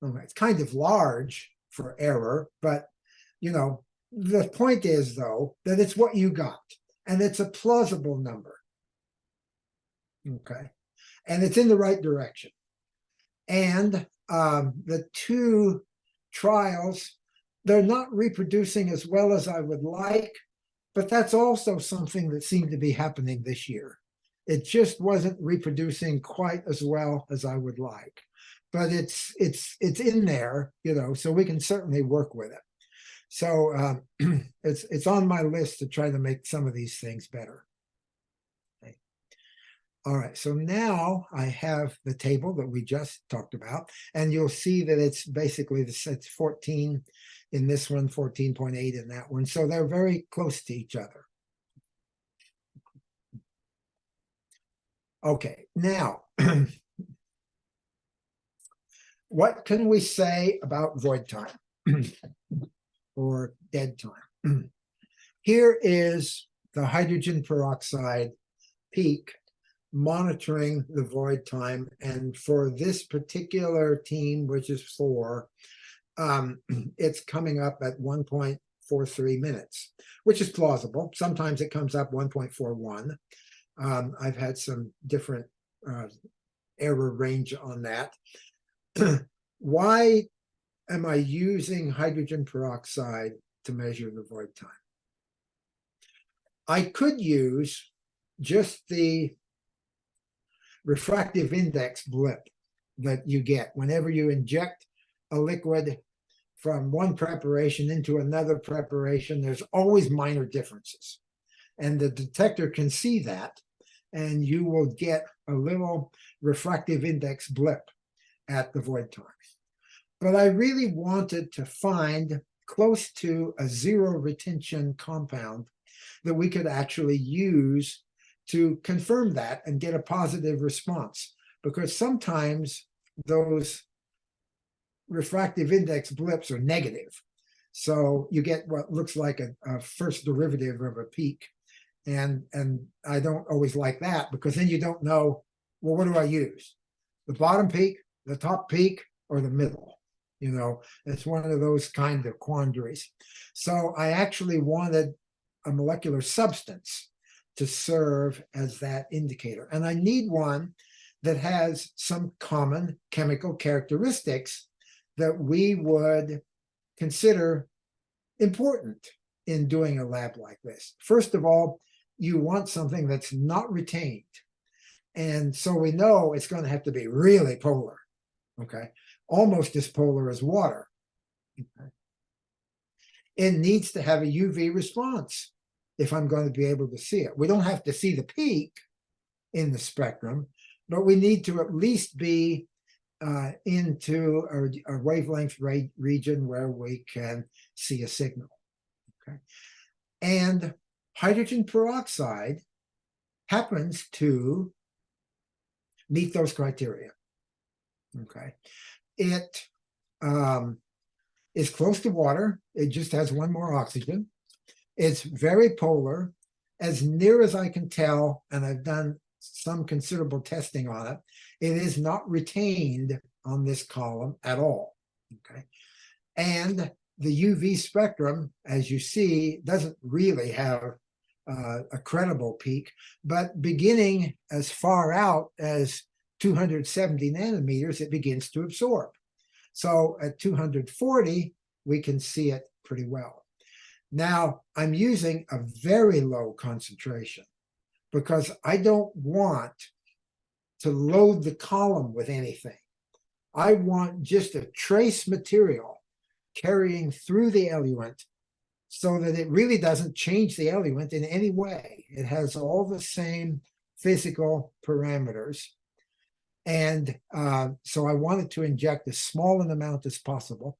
A: Okay, it's kind of large for error, but you know, the point is though that it's what you got, and it's a plausible number. Okay, and it's in the right direction. And the two trials, they're not reproducing as well as I would like, but that's also something that seemed to be happening this year. It just wasn't reproducing quite as well as I would like, but it's in there, you know, so we can certainly work with it. So it's on my list to try to make some of these things better. Okay. All right, so now I have the table that we just talked about, and you'll see that it's basically it's 14 in this one, 14.8 in that one. So they're very close to each other. Okay, now, what can we say about void time or dead time? Here is the hydrogen peroxide peak monitoring the void time. And for this particular team, which is 4, it's coming up at 1.43 minutes, which is plausible. Sometimes it comes up 1.41. I've had some different error range on that. Why am I using hydrogen peroxide to measure the void time? I could use just the refractive index blip that you get whenever you inject a liquid from one preparation into another preparation. There's always minor differences, and the detector can see that, and you will get a little refractive index blip at the void time. But I really wanted to find close to a zero retention compound that we could actually use to confirm that and get a positive response, because sometimes those refractive index blips are negative. So you get what looks like a first derivative of a peak. And I don't always like that, because then you don't know, well, what do I use? The bottom peak, the top peak, or the middle? You know, it's one of those kind of quandaries. So I actually wanted a molecular substance to serve as that indicator. And I need one that has some common chemical characteristics that we would consider important in doing a lab like this. First of all, you want something that's not retained. And so we know it's going to have to be really polar, okay? Almost as polar as water. Okay. It needs to have a UV response if I'm going to be able to see it. We don't have to see the peak in the spectrum, but we need to at least be into a wavelength region where we can see a signal. Okay. And hydrogen peroxide happens to meet those criteria. Okay. It is close to water. It just has one more oxygen. It's very polar. As near as I can tell, and I've done some considerable testing on it, it is not retained on this column at all. Okay. And the UV spectrum, as you see, doesn't really have a credible peak, but beginning as far out as 270 nanometers, it begins to absorb. So at 240, we can see it pretty well. Now, I'm using a very low concentration because I don't want to load the column with anything. I want just a trace material carrying through the eluent so that it really doesn't change the eluent in any way. It has all the same physical parameters. And so I wanted to inject as small an amount as possible.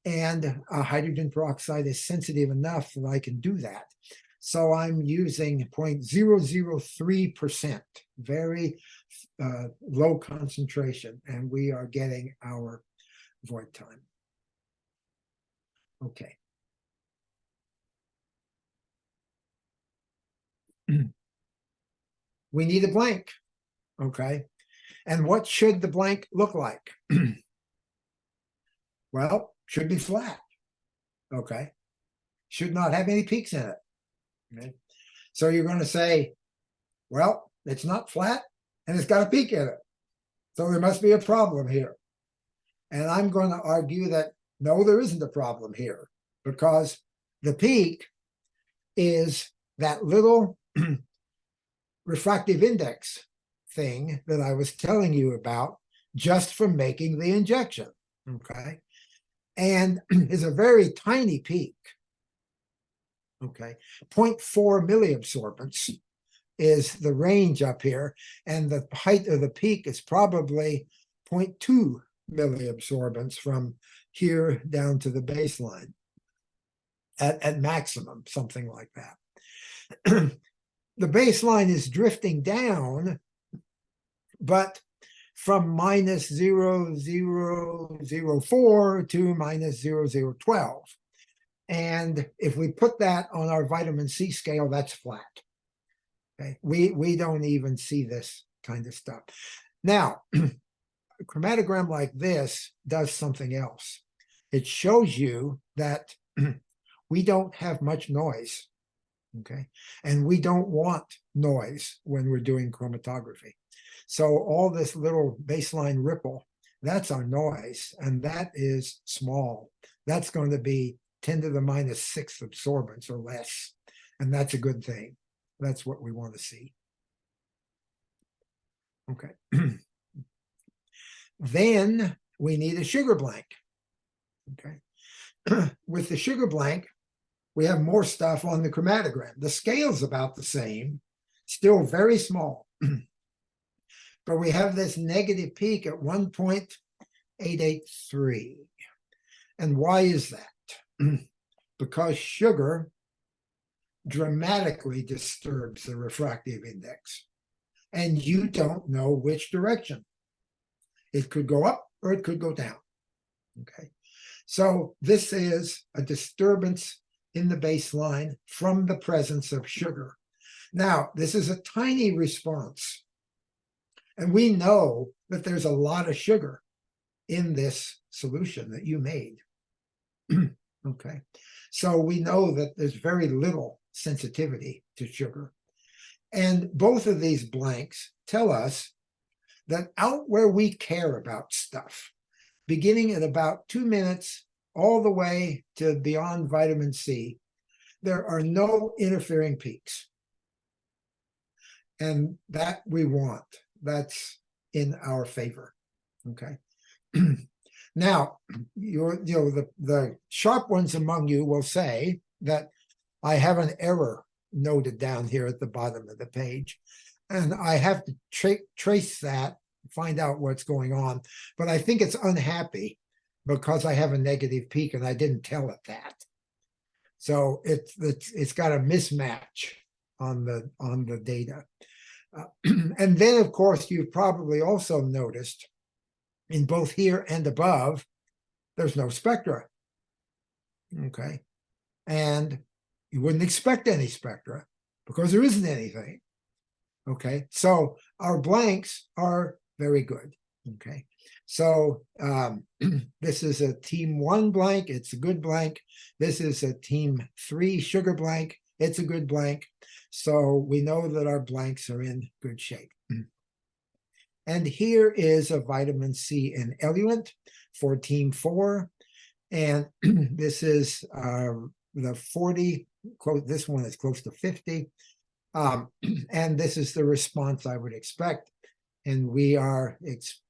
A: And hydrogen peroxide is sensitive enough that I can do that. So I'm using 0.003%, very low concentration, and we are getting our void time. Okay. We need a blank, okay? And what should the blank look like? Well, should be flat, okay? Should not have any peaks in it, okay? So you're going to say, well, it's not flat and it's got a peak in it. So there must be a problem here. And I'm going to argue that no, there isn't a problem here because the peak is that little refractive index thing that I was telling you about just from making the injection, okay? And is a very tiny peak, okay? 0.4 milliabsorbents is the range up here, and the height of the peak is probably 0.2 milliabsorbents from here down to the baseline at maximum, something like that. The baseline is drifting down, but from minus 0.0004 to minus 0.0012. And if we put that on our vitamin C scale, that's flat. Okay, we don't even see this kind of stuff. Now, a chromatogram like this does something else. It shows you that we don't have much noise, okay? And we don't want noise when we're doing chromatography. So all this little baseline ripple, that's our noise, and that is small. That's going to be 10 to the minus 6 absorbance or less, and that's a good thing. That's what we want to see. Okay. Then we need a sugar blank. Okay. With the sugar blank, we have more stuff on the chromatogram. The scale's about the same, still very small. But we have this negative peak at 1.883. And why is that? Because sugar dramatically disturbs the refractive index. And you don't know which direction. It could go up or it could go down. Okay. So this is a disturbance in the baseline from the presence of sugar. Now, this is a tiny response. And we know that there's a lot of sugar in this solution that you made. Okay. So we know that there's very little sensitivity to sugar. And both of these blanks tell us that out where we care about stuff, beginning at about 2 minutes all the way to beyond vitamin C, there are no interfering peaks. And that we want. That's in our favor. Okay. Now, the sharp ones among you will say that I have an error noted down here at the bottom of the page, and I have to trace that, find out what's going on. But I think it's unhappy because I have a negative peak and I didn't tell it that. So it's got a mismatch on the data. And then, of course, you've probably also noticed in both here and above, there's no spectra. Okay. And you wouldn't expect any spectra because there isn't anything. Okay. So our blanks are very good. Okay. So this is a team 1 blank. It's a good blank. This is a team 3 sugar blank. It's a good blank. So we know that our blanks are in good shape. And here is a vitamin C in eluent for team 4. And this is the 40, quote, this one is close to 50. And this is the response I would expect. And we are, it's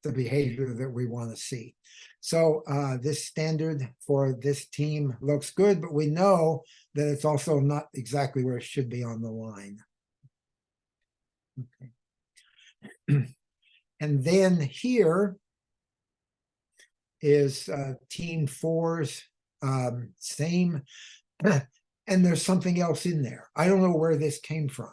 A: the behavior that we want to see. So this standard for this team looks good, but we know that it's also not exactly where it should be on the line. Okay. And then here is team 4's same, and there's something else in there. I don't know where this came from.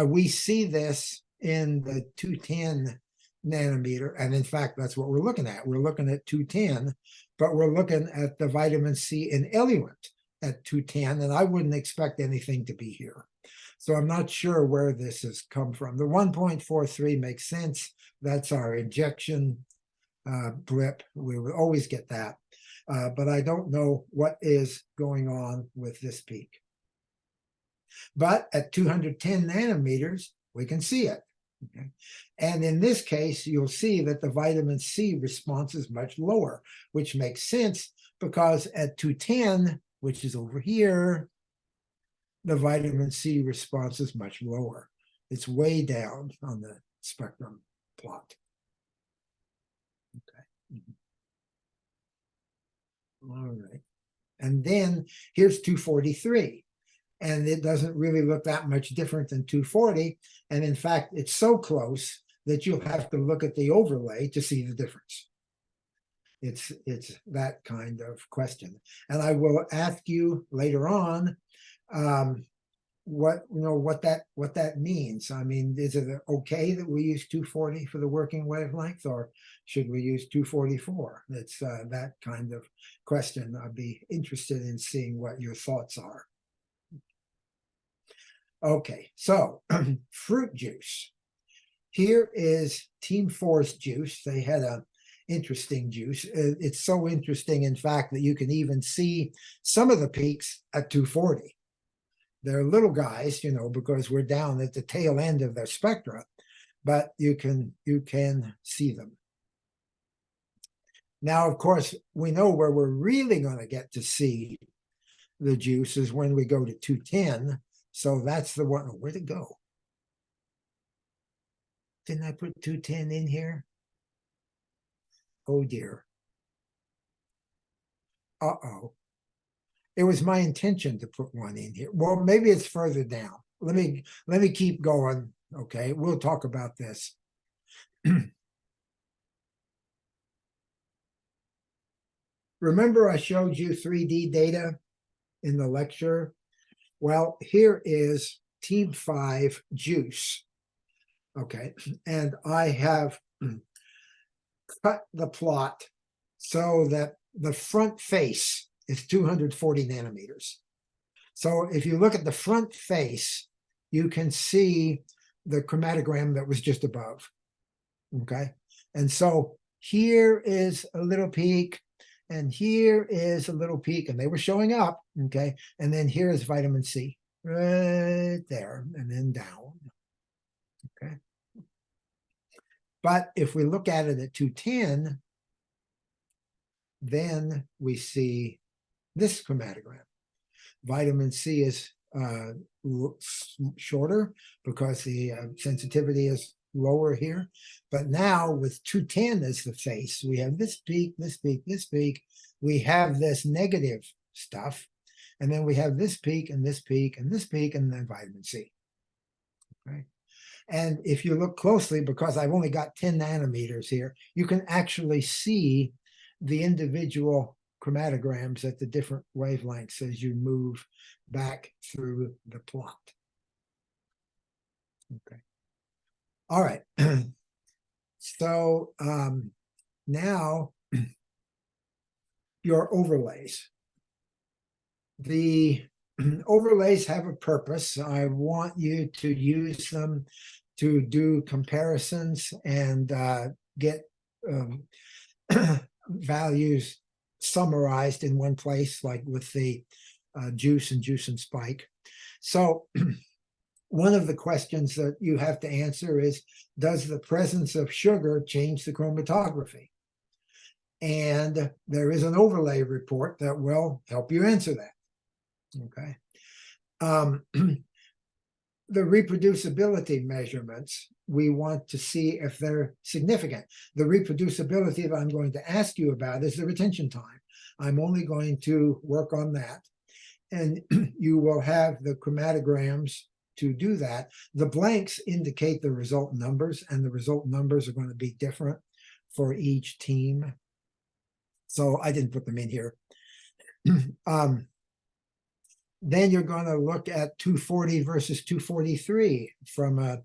A: We see this in the 210 nanometer, and in fact, that's what we're looking at. We're looking at 210, but we're looking at the vitamin C in eluent at 210, and I wouldn't expect anything to be here. So I'm not sure where this has come from. The 1.43 makes sense. That's our injection blip. We would always get that. But I don't know what is going on with this peak. But at 210 nanometers, we can see it. Okay. And in this case, you'll see that the vitamin C response is much lower, which makes sense because at 210, which is over here, the vitamin C response is much lower. It's way down on the spectrum plot. Okay. All right. And then here's 243. And it doesn't really look that much different than 240. And in fact, it's so close that you'll have to look at the overlay to see the difference. It's that kind of question. And I will ask you later on what that means. I mean, is it okay that we use 240 for the working wavelength, or should we use 244? It's that kind of question. I'd be interested in seeing what your thoughts are. Okay, so fruit juice. Here is Team 4's juice. They had a interesting juice. It's so interesting, in fact, that you can even see some of the peaks at 240. They're little guys, because we're down at the tail end of their spectra, but you can see them. Now, of course, we know where we're really going to get to see the juice is when we go to 210. So that's the one. Where'd it go? Didn't I put 210 in here? Oh dear. Uh-oh. It was my intention to put one in here. Well, maybe it's further down. Let me keep going. Okay, we'll talk about this. Remember I showed you 3D data in the lecture? Well, here is Team 5 juice. Okay, and I have cut the plot so that the front face is 240 nanometers. So if you look at the front face, you can see the chromatogram that was just above. Okay, and so here is a little peak, and here is a little peak, and they were showing up. Okay, and then here is vitamin C right there, and then down. Okay, but if we look at it at 210, then we see this chromatogram. Vitamin C is shorter because the sensitivity is lower here. But now with 210 as the face, we have this peak, this peak, this peak. We have this negative stuff. And then we have this peak and this peak and this peak, and then vitamin C. Okay. And if you look closely, because I've only got 10 nanometers here, you can actually see the individual chromatograms at the different wavelengths as you move back through the plot. Okay. All right. So now your overlays. The overlays have a purpose. I want you to use them to do comparisons and get values summarized in one place, like with the juice and spike. So one of the questions that you have to answer is, does the presence of sugar change the chromatography? And there is an overlay report that will help you answer that. Okay. The reproducibility measurements, we want to see if they're significant. The reproducibility that I'm going to ask you about is the retention time. I'm only going to work on that. And you will have the chromatograms to do that. The blanks indicate the result numbers, and the result numbers are going to be different for each team. So I didn't put them in here. Then you're going to look at 240 versus 243 from a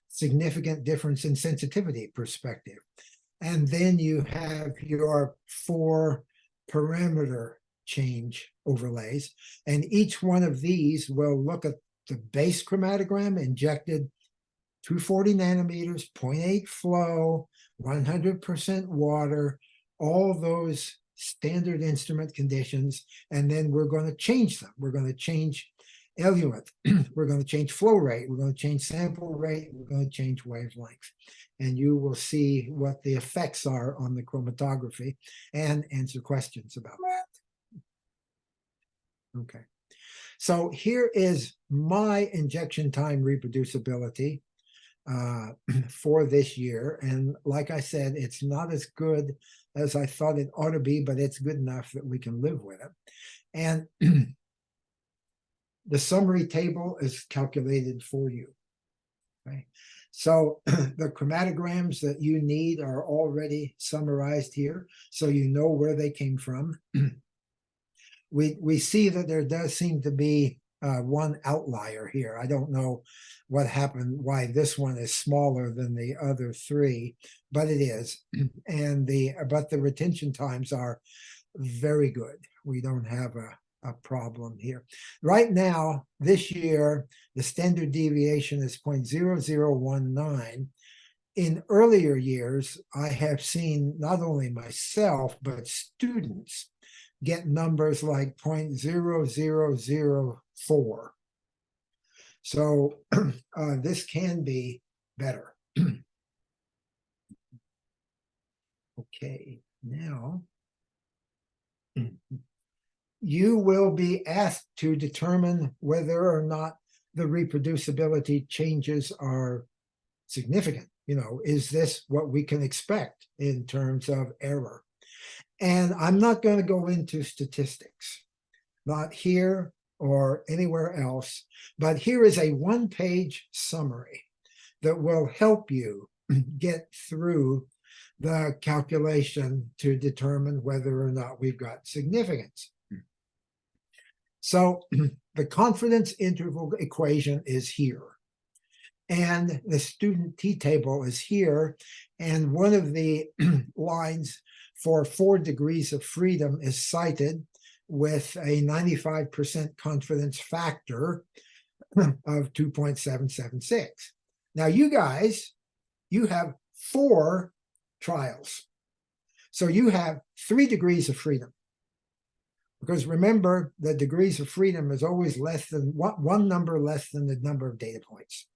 A: significant difference in sensitivity perspective. And then you have your 4 parameter change overlays. And each one of these will look at the base chromatogram injected 240 nanometers, 0.8 flow, 100% water, all those standard instrument conditions, and then we're going to change them. We're going to change eluent, we're going to change flow rate, we're going to change sample rate, we're going to change wavelength. And you will see what the effects are on the chromatography and answer questions about that. Okay. So here is my injection time reproducibility for this year. And like I said, it's not as good as I thought it ought to be, but it's good enough that we can live with it. And the summary table is calculated for you. Okay. So the chromatograms that you need are already summarized here, so you know where they came from. We see that there does seem to be one outlier here. I don't know what happened, why this one is smaller than the other 3, but it is. And but the retention times are very good. We don't have a problem here. Right now, this year, the standard deviation is 0.0019. In earlier years, I have seen not only myself, but students get numbers like 0.0004. So this can be better. Okay, now you will be asked to determine whether or not the reproducibility changes are significant. You know, is this what we can expect in terms of error? And I'm not going to go into statistics, not here or anywhere else, but here is a 1-page summary that will help you get through the calculation to determine whether or not we've got significance. So the confidence interval equation is here, and the student t-table is here, and one of the lines for 4 degrees of freedom is cited with a 95% confidence factor of 2.776. Now, you guys, you have 4 trials. So you have 3 degrees of freedom. Because remember, the degrees of freedom is always less than one number less than the number of data points.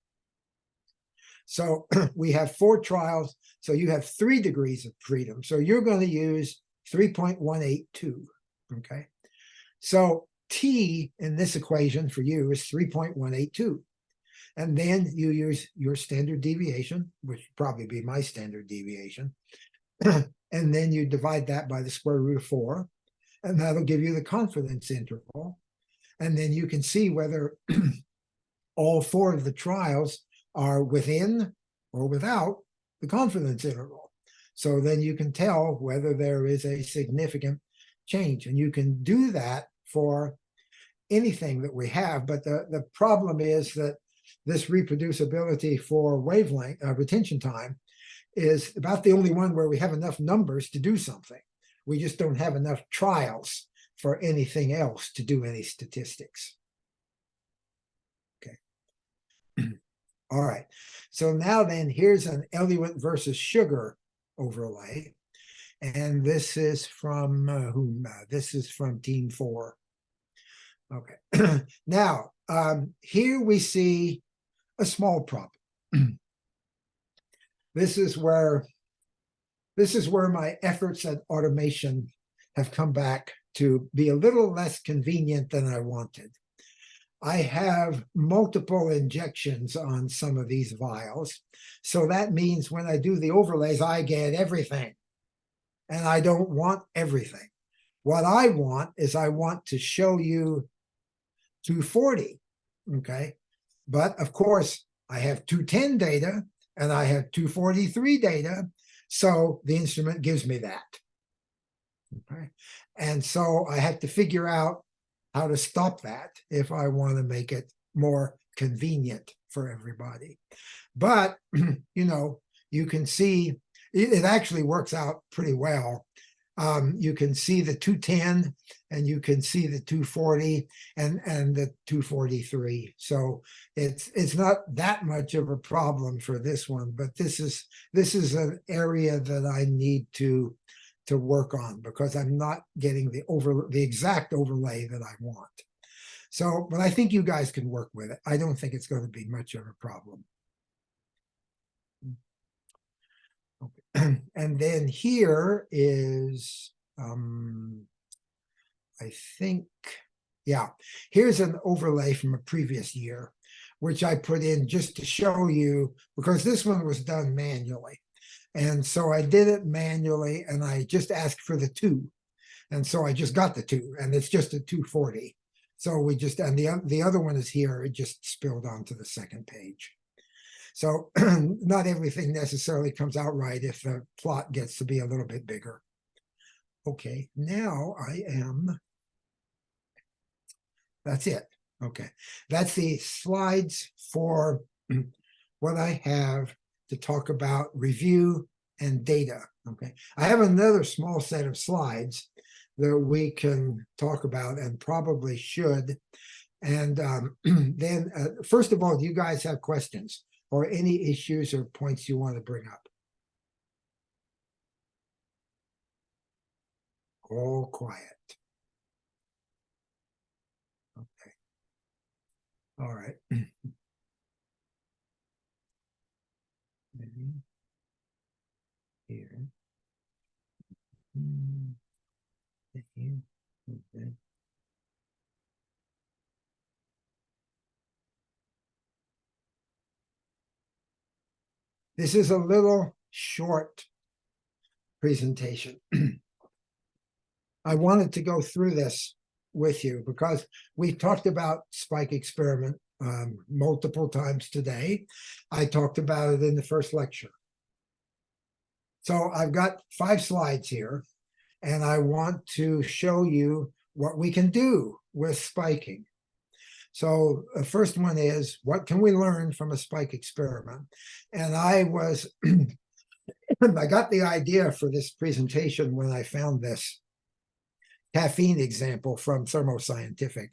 A: So we have 4 trials. So you have 3 degrees of freedom. So you're going to use 3.182. Okay. So T in this equation for you is 3.182. And then you use your standard deviation, which would probably be my standard deviation. And then you divide that by the square root of 4. And that'll give you the confidence interval. And then you can see whether all 4 of the trials are within or without the confidence interval. So then you can tell whether there is a significant change. And you can do that for anything that we have. But the problem is that this reproducibility for wavelength retention time is about the only one where we have enough numbers to do something. We just don't have enough trials for anything else to do any statistics. Okay. All right. So now then, here's an eluent versus sugar overlay. And this is from whom? This is from Team 4. Okay. Now, here we see a small problem. This is where my efforts at automation have come back to be a little less convenient than I wanted. I have multiple injections on some of these vials. So that means when I do the overlays, I get everything. And I don't want everything. What I want is I want to show you 240, okay? But of course, I have 210 data and I have 243 data. So the instrument gives me that. Okay. And so I have to figure out how to stop that if I want to make it more convenient for everybody. But, you know, you can see it actually works out pretty well. You can see the 210 and you can see the 240 and the 243. So it's not that much of a problem for this one, but this is an area that I need to work on because I'm not getting the exact overlay that I want. So, but I think you guys can work with it. I don't think it's going to be much of a problem. Okay. And then here is, I think, yeah, here's an overlay from a previous year, which I put in just to show you, because this one was done manually. And so I did it manually and I just asked for the 2. And so I just got the 2 and it's just a 240. So we just, and the other one is here, it just spilled onto the second page. So not everything necessarily comes out right if the plot gets to be a little bit bigger. Okay, now that's it. Okay, that's the slides for what I have to talk about review and data. Okay, I have another small set of slides that we can talk about and probably should. And then first of all, do you guys have questions or any issues or points you want to bring up? All quiet. Okay. All right. Here. Okay. This is a little short presentation. I wanted to go through this with you because we talked about spike experiment multiple times today. I talked about it in the first lecture. So I've got 5 slides here, and I want to show you what we can do with spiking. So the first one is, what can we learn from a spike experiment? And I got the idea for this presentation when I found this caffeine example from Thermo Scientific.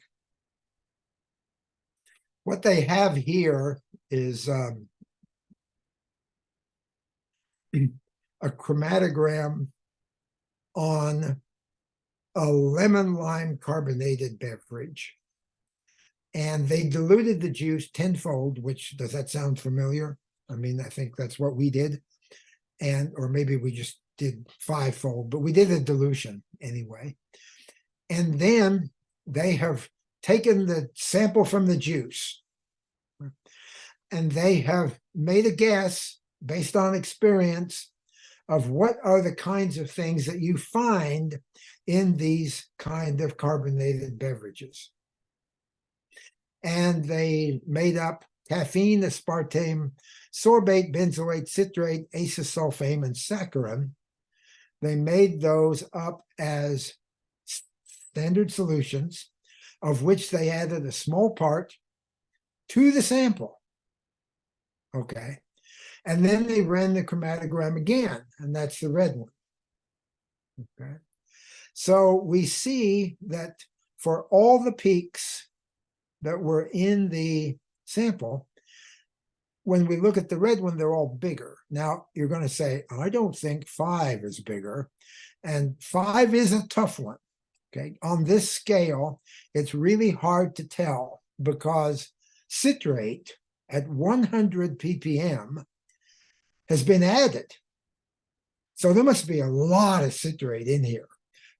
A: What they have here is a chromatogram on a lemon lime carbonated beverage. And they diluted the juice 10-fold, which, does that sound familiar? I mean, I think that's what we did. Or maybe we just did 5-fold, but we did a dilution anyway. And then they have taken the sample from the juice and they have made a guess based on experience of what are the kinds of things that you find in these kind of carbonated beverages. And they made up caffeine, aspartame, sorbate, benzoate, citrate, acesulfame, and saccharin. They made those up as standard solutions, of which they added a small part to the sample. Okay. And then they ran the chromatogram again, and that's the red one. Okay. So we see that for all the peaks that were in the sample, when we look at the red one, they're all bigger. Now, you're going to say, I don't think 5 is bigger. And 5 is a tough one. Okay. On this scale, it's really hard to tell because citrate at 100 ppm has been added. So there must be a lot of citrate in here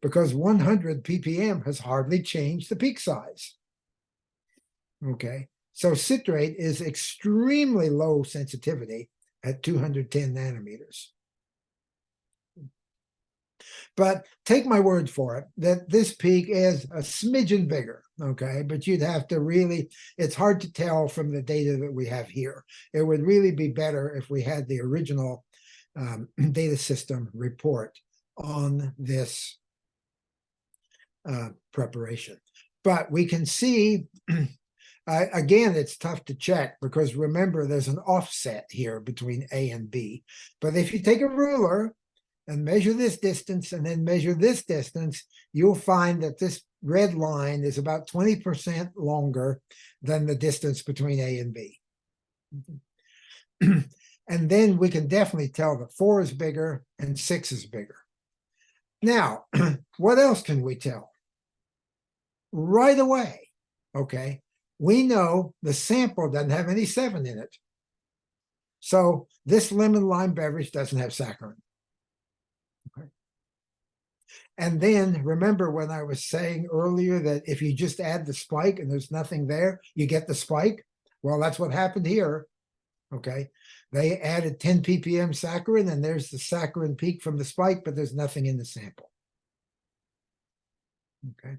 A: because 100 ppm has hardly changed the peak size. Okay, so citrate is extremely low sensitivity at 210 nanometers. But take my word for it that this peak is a smidgen bigger, okay? But you'd have to really, it's hard to tell from the data that we have here. It would really be better if we had the original data system report on this preparation. But we can see, again, it's tough to check because remember, there's an offset here between A and B. But if you take a ruler and measure this distance and then measure this distance, you'll find that this red line is about 20% longer than the distance between A and B. And then we can definitely tell that 4 is bigger and 6 is bigger. Now, what else can we tell? Right away, okay, we know the sample doesn't have any 7 in it. So this lemon lime beverage doesn't have saccharin. Okay. And then remember when I was saying earlier that if you just add the spike and there's nothing there, you get the spike? Well, that's what happened here. Okay. They added 10 ppm saccharin and there's the saccharin peak from the spike, but there's nothing in the sample. Okay.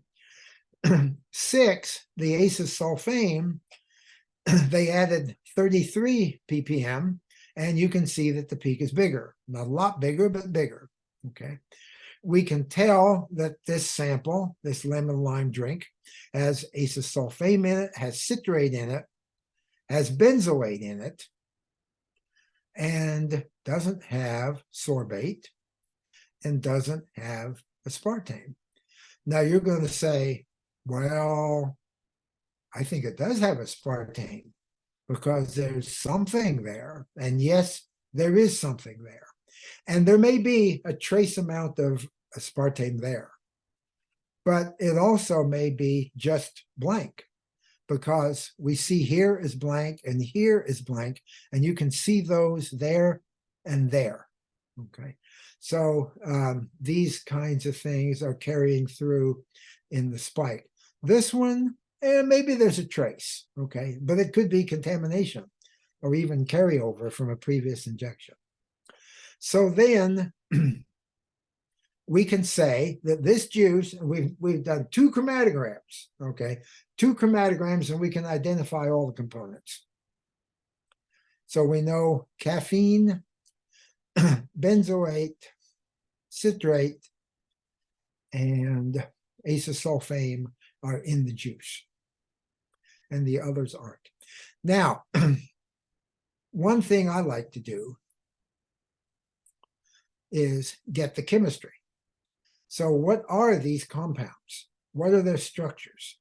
A: 6, the acesulfame, they added 33 ppm, and you can see that the peak is bigger. Not a lot bigger, but bigger. Okay. We can tell that this sample, this lemon lime drink, has acesulfame in it, has citrate in it, has benzoate in it, and doesn't have sorbate, and doesn't have aspartame. Now you're going to say, well, I think it does have aspartame because there's something there. And yes, there is something there. And there may be a trace amount of aspartame there. But it also may be just blank because we see here is blank and here is blank. And you can see those there and there. Okay. So these kinds of things are carrying through in the spike. This one, maybe there's a trace, okay, but it could be contamination or even carryover from a previous injection. So then we can say that this juice, we've done 2 chromatograms, okay, 2 chromatograms, and we can identify all the components. So we know caffeine, benzoate, citrate, and acesulfame are in the juice, and the others aren't. Now, one thing I like to do is get the chemistry. So what are these compounds? What are their structures?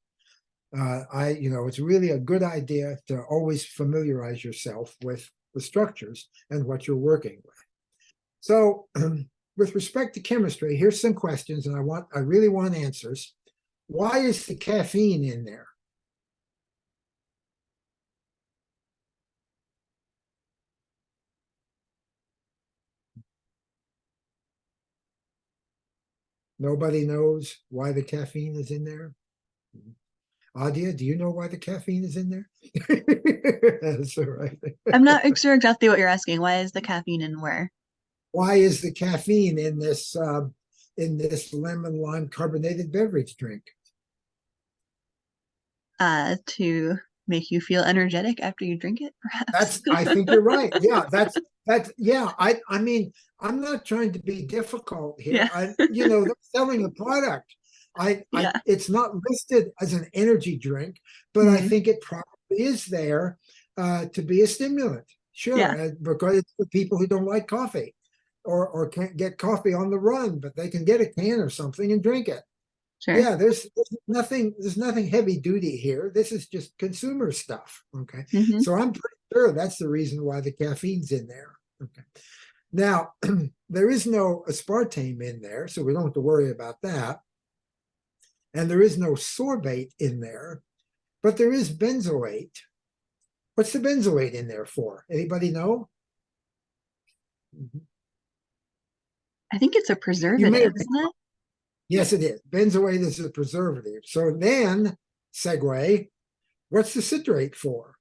A: It's really a good idea to always familiarize yourself with the structures and what you're working with. So with respect to chemistry, here's some questions, and I really want answers. Why is the caffeine in there? Nobody knows why the caffeine is in there? Adia, do you know why the caffeine is in there? That's all right.
B: I'm not sure exactly what you're asking. Why is the caffeine in where?
A: Why is the caffeine in this lemon lime carbonated beverage drink?
B: To make you feel energetic after you drink it, perhaps.
A: I think you're right. Yeah, I mean, I'm not trying to be difficult here.
B: Yeah.
A: They're selling a product. It's not listed as an energy drink, but I think it probably is there to be a stimulant. Sure, because it's for people who don't like coffee or can't get coffee on the run, but they can get a can or something and drink it.
B: Sure.
A: Yeah, there's nothing heavy duty here. This is just consumer stuff. Okay. So I'm pretty sure that's the reason why the caffeine's in there. Okay. Now, there is no aspartame in there, so we don't have to worry about that. And there is no sorbate in there, but there is benzoate. What's the benzoate in there for? Anybody know?
B: I think it's a
A: You may
B: preservative,
A: have,
B: isn't it?
A: yes, it is. Benzoate is a preservative. So then, segue, what's the citrate for?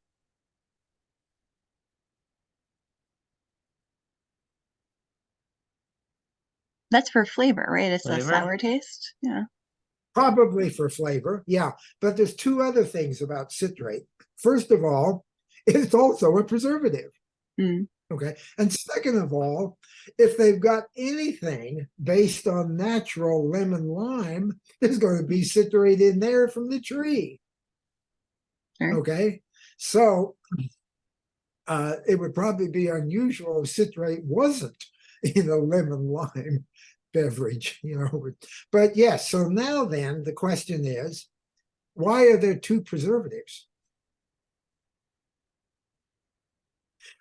B: That's for flavor, right? It's a
D: Flavor?
B: sour taste. Yeah.
A: Probably for flavor, yeah. But there's two other things about citrate. First of all, it's also a preservative.
B: Mm.
A: Okay. And second of all, if they've got anything based on natural lemon lime, there's going to be citrate in there from the tree.
B: Sure.
A: Okay. So it would probably be unusual if citrate wasn't in a lemon lime beverage, you know. But yes, so now then the question is, why are there two preservatives?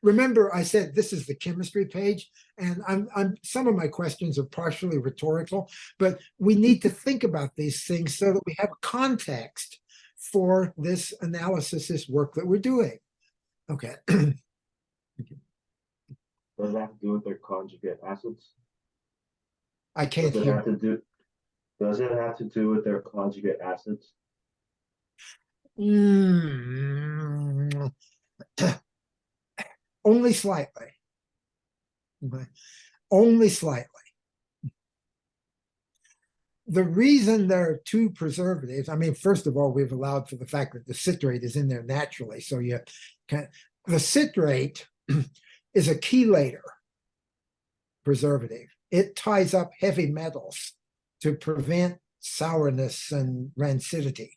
A: Remember, I said this is the chemistry page, and I'm some of my questions are partially rhetorical, but we need to think about these things so that we have a context for this analysis, this work that we're doing. Okay.
D: Does it have to do with their conjugate acids?
A: I can't
D: Does it
A: hear.
D: have to do, does it have to do with their conjugate acids?
A: Mm, only slightly. Okay. Only slightly. The reason there are two preservatives, I mean, first of all, we've allowed for the fact that the citrate is in there naturally. So you can, the citrate is a chelator preservative. It ties up heavy metals to prevent sourness and rancidity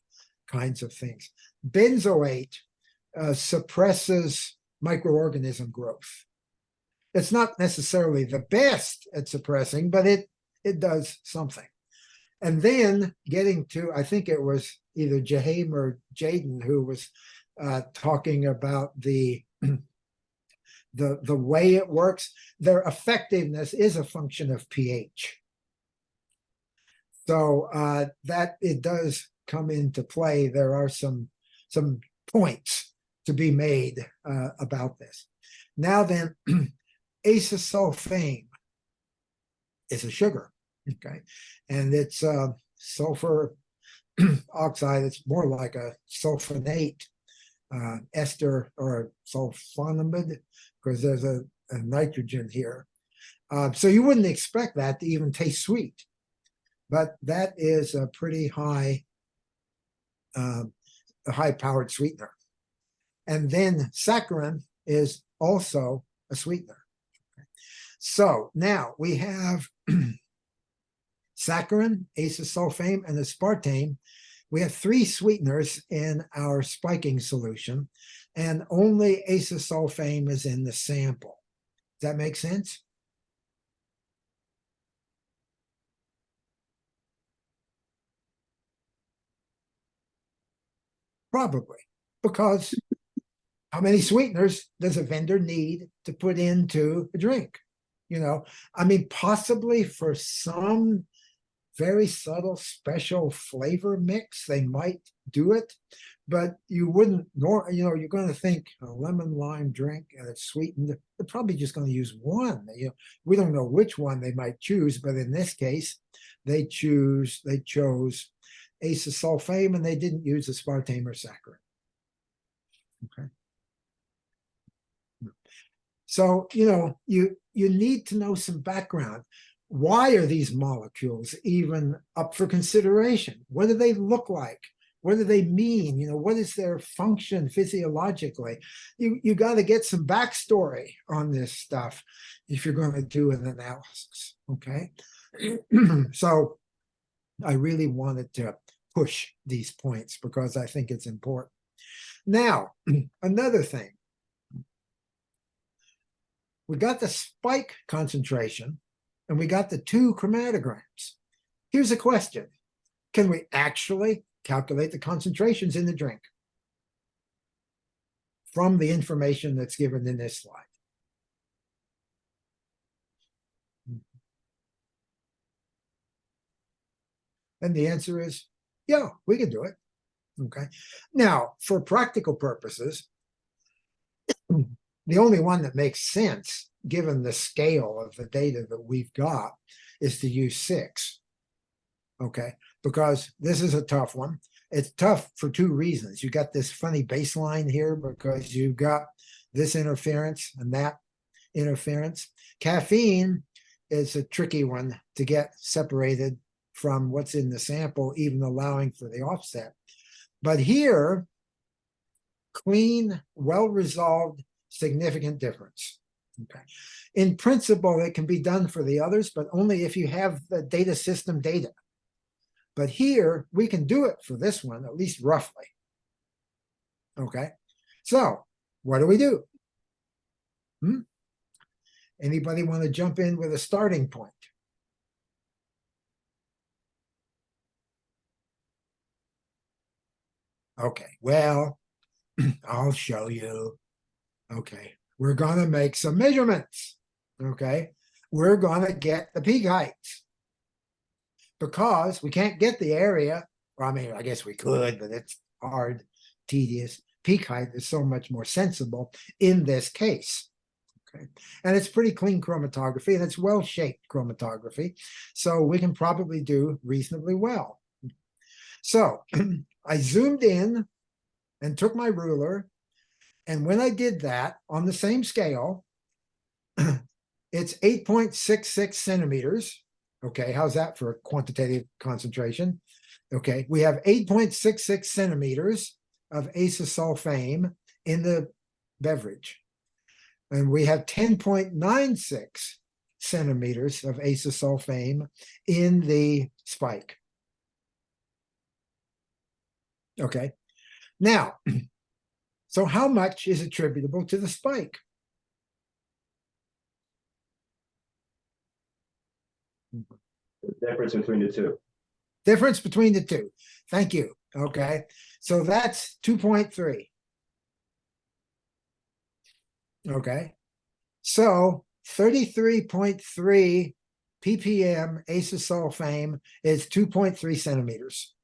A: kinds of things. Benzoate suppresses microorganism growth. It's not necessarily the best at suppressing, but it does something. And then getting to, I think it was either Jaheim or Jaden who was talking about the way it works. Their effectiveness is a function of pH. So that it does come into play. There are some points to be made about this. Now then, acesulfame is a sugar, okay, and it's sulfur oxide. It's more like a sulfonate ester or sulfonamide because there's a nitrogen here. So you wouldn't expect that to even taste sweet, but that is a pretty high, a high-powered sweetener. And then saccharin is also a sweetener. So now we have saccharin, acesulfame, and aspartame. We have three sweeteners in our spiking solution, and only acesulfame is in the sample. Does that make sense? Probably, because how many sweeteners does a vendor need to put into a drink? You know, I mean, possibly for some very subtle special flavor mix, they might do it, but you wouldn't, you know, you're going to think a lemon lime drink and it's sweetened. They're probably just going to use one. You know, we don't know which one they might choose, but in this case, they chose acesulfame and they didn't use aspartame or saccharin. Okay. So, you know, you need to know some background. Why are these molecules even up for consideration? What do they look like? What do they mean? You know, what is their function physiologically? You got to get some backstory on this stuff if you're going to do an analysis, okay? So I really wanted to push these points because I think it's important. Now, another thing. We got the spike concentration and we got the two chromatograms. Here's a question. Can we actually calculate the concentrations in the drink from the information that's given in this slide? And the answer is, yeah, we can do it. Okay. Now, for practical purposes, The only one that makes sense, given the scale of the data that we've got, is to use 6. Okay, because this is a tough one. It's tough for 2 reasons. You got this funny baseline here because you've got this interference and that interference. Caffeine is a tricky one to get separated from what's in the sample, even allowing for the offset. But here, clean, well-resolved, significant difference. Okay. In principle, it can be done for the others, but only if you have the data system data. But here, we can do it for this one, at least roughly. Okay. So, what do we do? Anybody want to jump in with a starting point? Okay, well, I'll show you. Okay, we're going to make some measurements. Okay, we're going to get the peak heights because we can't get the area. Well, I mean, I guess we could, but it's hard, tedious. Peak height is so much more sensible in this case. Okay, and it's pretty clean chromatography and it's well-shaped chromatography, so we can probably do reasonably well. So I zoomed in and took my ruler, and when I did that on the same scale, it's 8.66 centimeters. Okay, how's that for a quantitative concentration? Okay, we have 8.66 centimeters of acesulfame in the beverage. And we have 10.96 centimeters of acesulfame in the spike. Okay, now, so how much is attributable to the spike?
D: The difference between the two.
A: Difference between the two. Thank you. Okay, so that's 2.3. Okay, so 33.3 ppm acesulfame is 2.3 centimeters.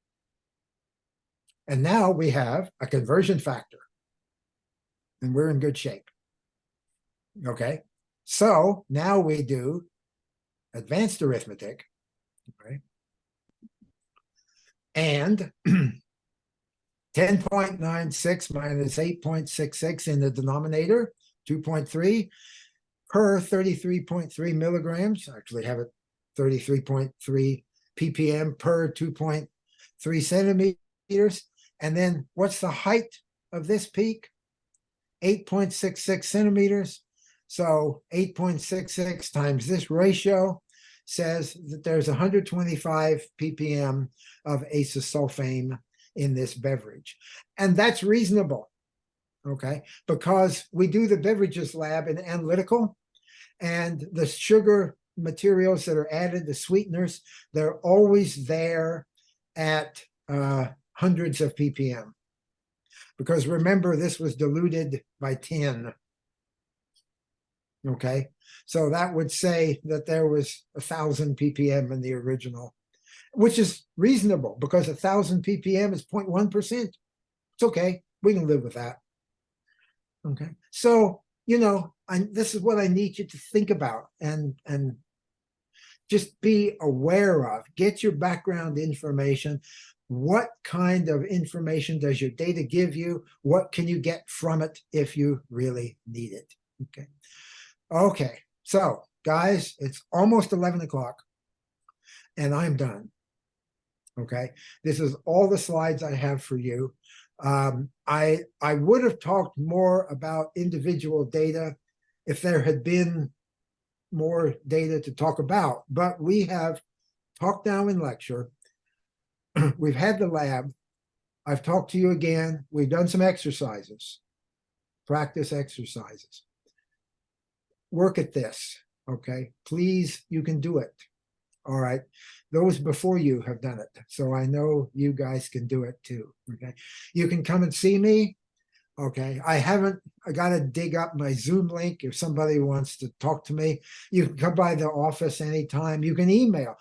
A: And now we have a conversion factor. And we're in good shape. Okay, so now we do advanced arithmetic. Okay, and 10.96 minus 8.66 in the denominator, 2.3 per 33.3 milligrams. I actually have it 33.3 ppm per 2.3 centimeters. And then what's the height of this peak? 8.66 centimeters. So 8.66 times this ratio says that there's 125 ppm of acesulfame in this beverage. And that's reasonable, okay? Because we do the beverages lab in analytical, and the sugar materials that are added, the sweeteners, they're always there at hundreds of ppm. Because remember, this was diluted by 10. Okay, so that would say that there was 1,000 ppm in the original, which is reasonable because 1,000 ppm is 0.1%. It's okay, we can live with that. Okay, so you know, this is what I need you to think about and just be aware of. Get your background information. What kind of information does your data give you? What can you get from it if you really need it? Okay. Okay, so guys, it's almost 11 o'clock and I'm done. Okay, this is all the slides I have for you. I would have talked more about individual data if there had been more data to talk about, but we have talked now in lecture. We've had the lab. I've talked to you again. We've done some exercises, practice exercises. Work at this, okay? Please, you can do it. All right. Those before you have done it. So I know you guys can do it too. Okay. You can come and see me. Okay. I got to dig up my Zoom link if somebody wants to talk to me. You can come by the office anytime. You can email.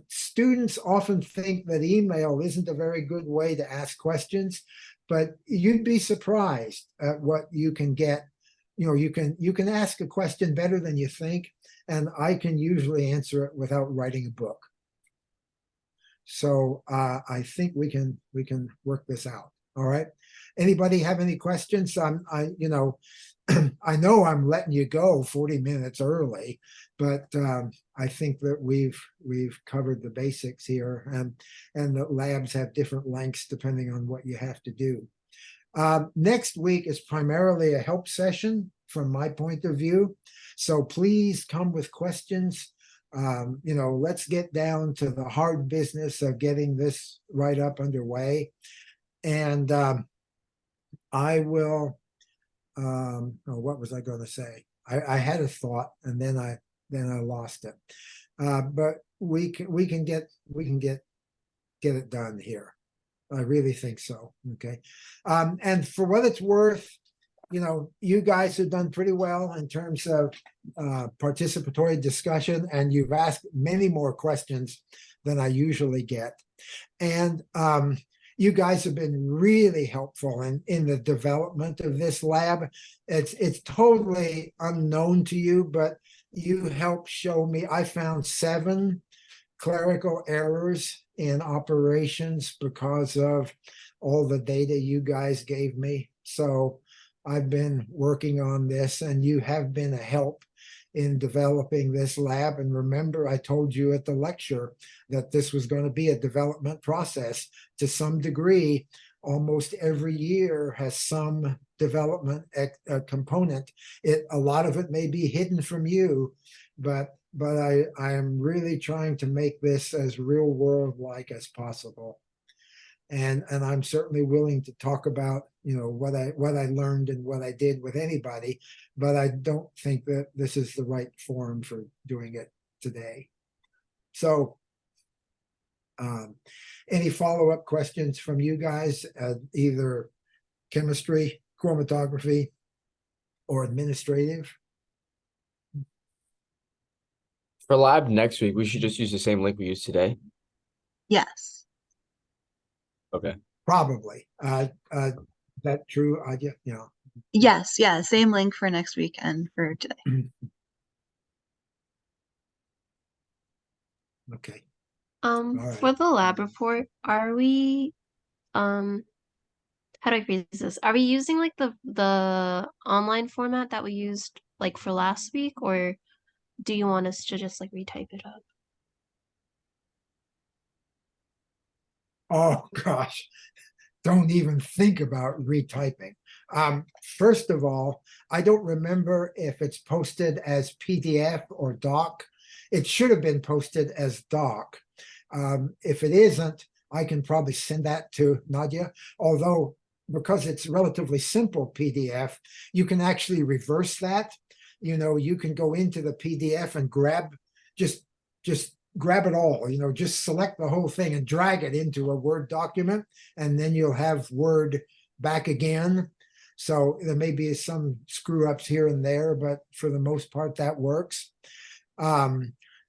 A: Students often think that email isn't a very good way to ask questions, but you'd be surprised at what you can get you can ask a question better than you think, and I can usually answer it without writing a book. So I think we can work this out. All right. Anybody have any questions? I know I'm letting you go 40 minutes early, but I think that we've covered the basics here, and the labs have different lengths depending on what you have to do. Next week is primarily a help session from my point of view. So please come with questions. Let's get down to the hard business of getting this right up underway. And I will, what was I going to say? I had a thought and then I lost it. But we can get it done here. I really think so. Okay. And for what it's worth, you guys have done pretty well in terms of participatory discussion, and you've asked many more questions than I usually get. And you guys have been really helpful in the development of this lab. It's totally unknown to you, but you helped show me. I found 7 clerical errors in operations because of all the data you guys gave me. So I've been working on this, and you have been a help in developing this lab. And remember, I told you at the lecture that this was going to be a development process to some degree. Almost every year has some development component. A lot of it may be hidden from you, but I am really trying to make this as real world like as possible. And I'm certainly willing to talk about, what I learned and what I did with anybody, but I don't think that this is the right forum for doing it today. So any follow-up questions from you guys, either chemistry, chromatography, or administrative?
C: For lab next week, we should just use the same link we used today.
B: Yes.
C: Okay.
A: Probably. That true?
B: Yes. Yeah. Same link for next week and for today.
A: Okay.
E: For
A: right.
E: the lab report, are we how do I phrase this? Are we using like the online format that we used like for last week, or do you want us to just like retype it up?
A: Oh gosh, don't even think about retyping. First of all, I don't remember if it's posted as PDF or doc. It should have been posted as doc. If it isn't, I can probably send that to Nadia. Although, because it's relatively simple PDF, you can actually reverse that. You can go into the PDF and just grab it all, just select the whole thing and drag it into a Word document, and then you'll have Word back again. So there may be some screw ups here and there, but for the most part, that works.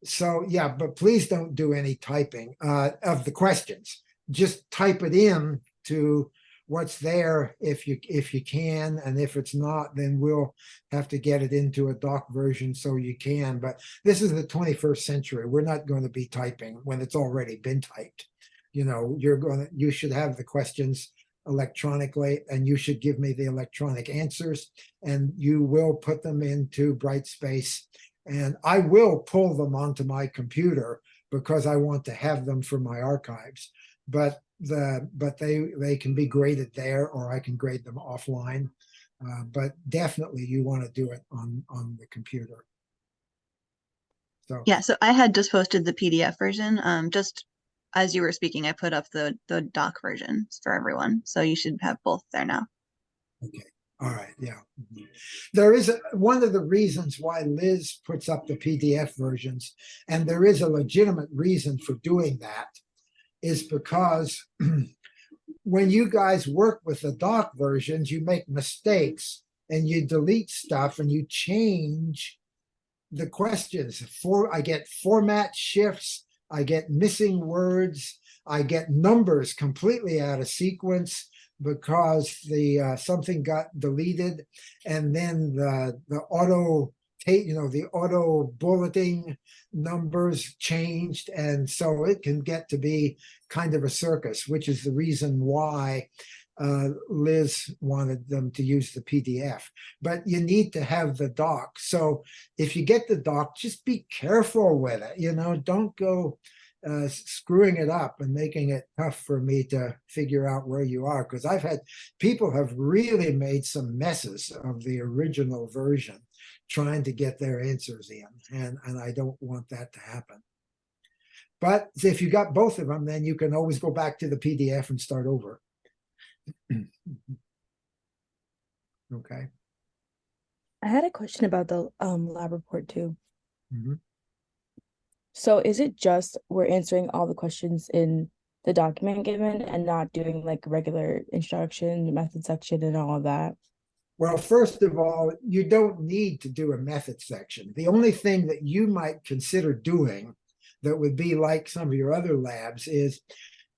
A: So yeah, but please don't do any typing of the questions. Just type it in to what's there if you can, and if it's not, then we'll have to get it into a doc version so you can. But this is the 21st century. We're not going to be typing when it's already been typed. You should have the questions electronically, and you should give me the electronic answers, and you will put them into Brightspace, and I will pull them onto my computer because I want to have them for my archives. But they can be graded there, or I can grade them offline. But definitely you want to do it on the computer. So
B: Yeah, so I had just posted the PDF version. Just as you were speaking, I put up the doc version for everyone. So you should have both there now.
A: okay. All right, yeah. There is one of the reasons why Liz puts up the PDF versions, and there is a legitimate reason for doing that, is because when you guys work with the doc versions, you make mistakes and you delete stuff and you change the questions. I get format shifts, I get missing words, I get numbers completely out of sequence. because the something got deleted, and then the auto tape, the auto bulleting numbers changed, and so it can get to be kind of a circus, which is the reason why Liz wanted them to use the PDF. But you need to have the doc. So if you get the doc, just be careful with it. Don't go screwing it up and making it tough for me to figure out where you are, because I've had people have really made some messes of the original version trying to get their answers in, and I don't want that to happen. But if you got both of them, then you can always go back to the PDF and start over. Okay.
F: I had a question about the lab report too.
A: Mhm.
F: So is it just we're answering all the questions in the document given and not doing like regular instruction, method section and all of that?
A: Well, first of all, you don't need to do a method section. The only thing that you might consider doing that would be like some of your other labs is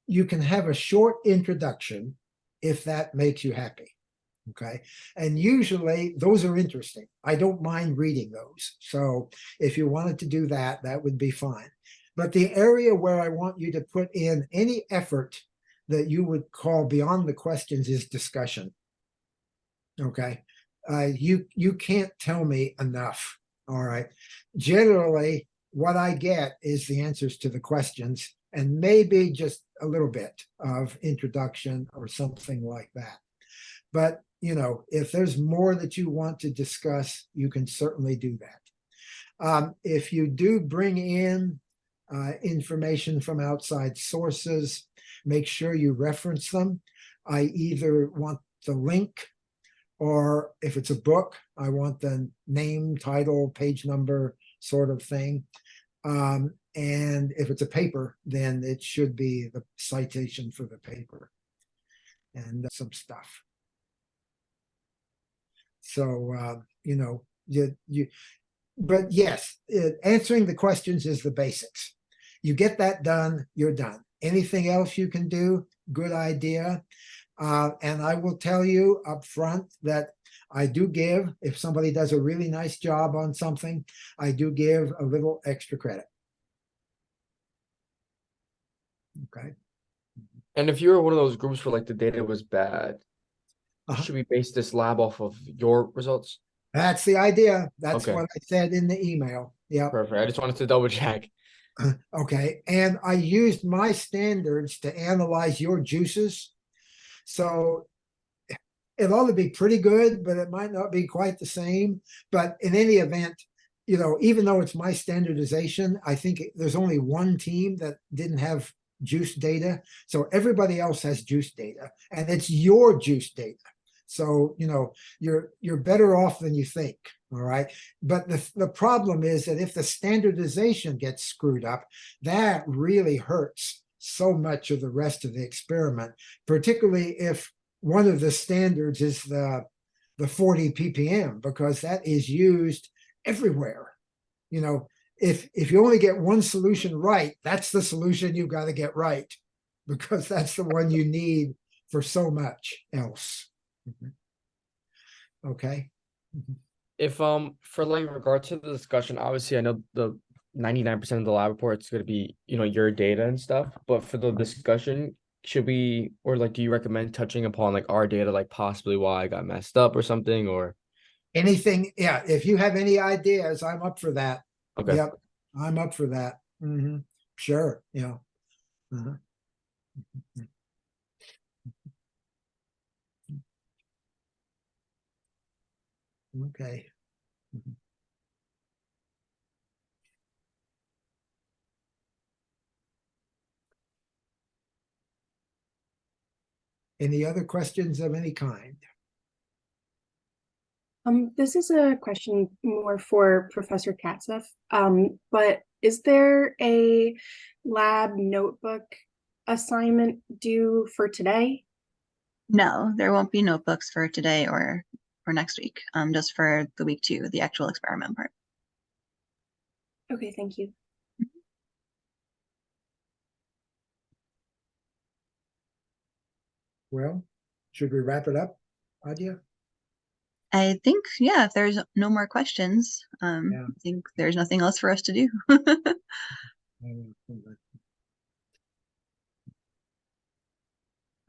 A: you can have a short introduction if that makes you happy. Okay. And usually those are interesting. I don't mind reading those. So if you wanted to do that, that would be fine. But the area where I want you to put in any effort that you would call beyond the questions is discussion. Okay. You can't tell me enough. All right. Generally, what I get is the answers to the questions and maybe just a little bit of introduction or something like that. But, if there's more that you want to discuss, you can certainly do that. If you do bring in information from outside sources, make sure you reference them. I either want the link, or if it's a book, I want the name, title, page number sort of thing. And if it's a paper, then it should be the citation for the paper and some stuff. So, but yes, answering the questions is the basics. You get that done, you're done. Anything else you can do, good idea. And I will tell you up front that I do give, if somebody does a really nice job on something, I do give a little extra credit. Okay.
C: And if you're one of those groups where like the data was bad,
A: Uh-huh.
C: should we base this lab off of your results?
A: That's the idea. That's
C: Okay.
A: what I said in the email. Yeah.
C: Perfect. I just wanted to double check.
A: Okay. And I used my standards to analyze your juices. So it ought to be pretty good, but it might not be quite the same. But in any event, even though it's my standardization, I think there's only one team that didn't have juice data. So everybody else has juice data, and it's your juice data. So, you're better off than you think. All right. But the problem is that if the standardization gets screwed up, that really hurts so much of the rest of the experiment, particularly if one of the standards is the 40 ppm, because that is used everywhere. If you only get one solution right, that's the solution you've got to get right, because that's the one you need for so much else. Okay.
C: If for like in regard to the discussion, obviously I know the 99% of the lab report is going to be your data and stuff, but for the discussion, should we, or like do you recommend touching upon like our data, like possibly why I got messed up or something, or
A: Anything? Yeah. If you have any ideas, I'm up for that.
C: okay.
A: Yep. I'm up for that. Sure. Yeah. Okay. Any other questions of any kind?
G: This is a question more for Professor Katzeff. But is there a lab notebook assignment due for today?
B: No, there won't be notebooks for today or next week. Just for the week 2, the actual experiment part.
G: Okay, thank you.
A: Well, Should we wrap it up, Adia?
B: I think, yeah, if there's no more questions,
A: Yeah.
B: I think there's nothing else for us to do.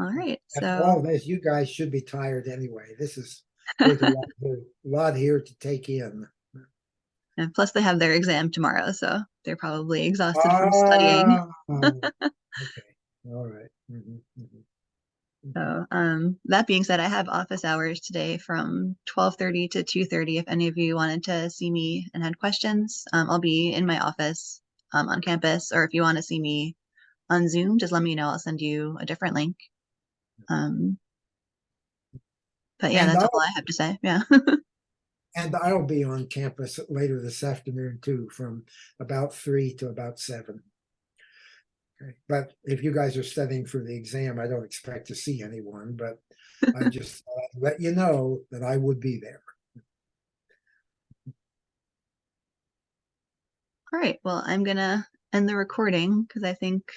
B: All right,
A: After all
B: so
A: this, you guys should be tired anyway. There's a lot here to take in.
B: and plus they have their exam tomorrow, so they're probably exhausted from studying.
A: Okay, all right.
B: So, that being said, I have office hours today from 12:30 to 2:30. If any of you wanted to see me and had questions, I'll be in my office on campus, or if you want to see me on Zoom, just let me know. I'll send you a different link. But yeah,
A: And
B: that's all I have to say. Yeah.
A: And I'll be on campus later this afternoon too, from about 3 to about 7. Okay. But if you guys are studying for the exam, I don't expect to see anyone, but I just thought I'd let you know that I would be there.
B: All right. Well, I'm gonna end the recording because I think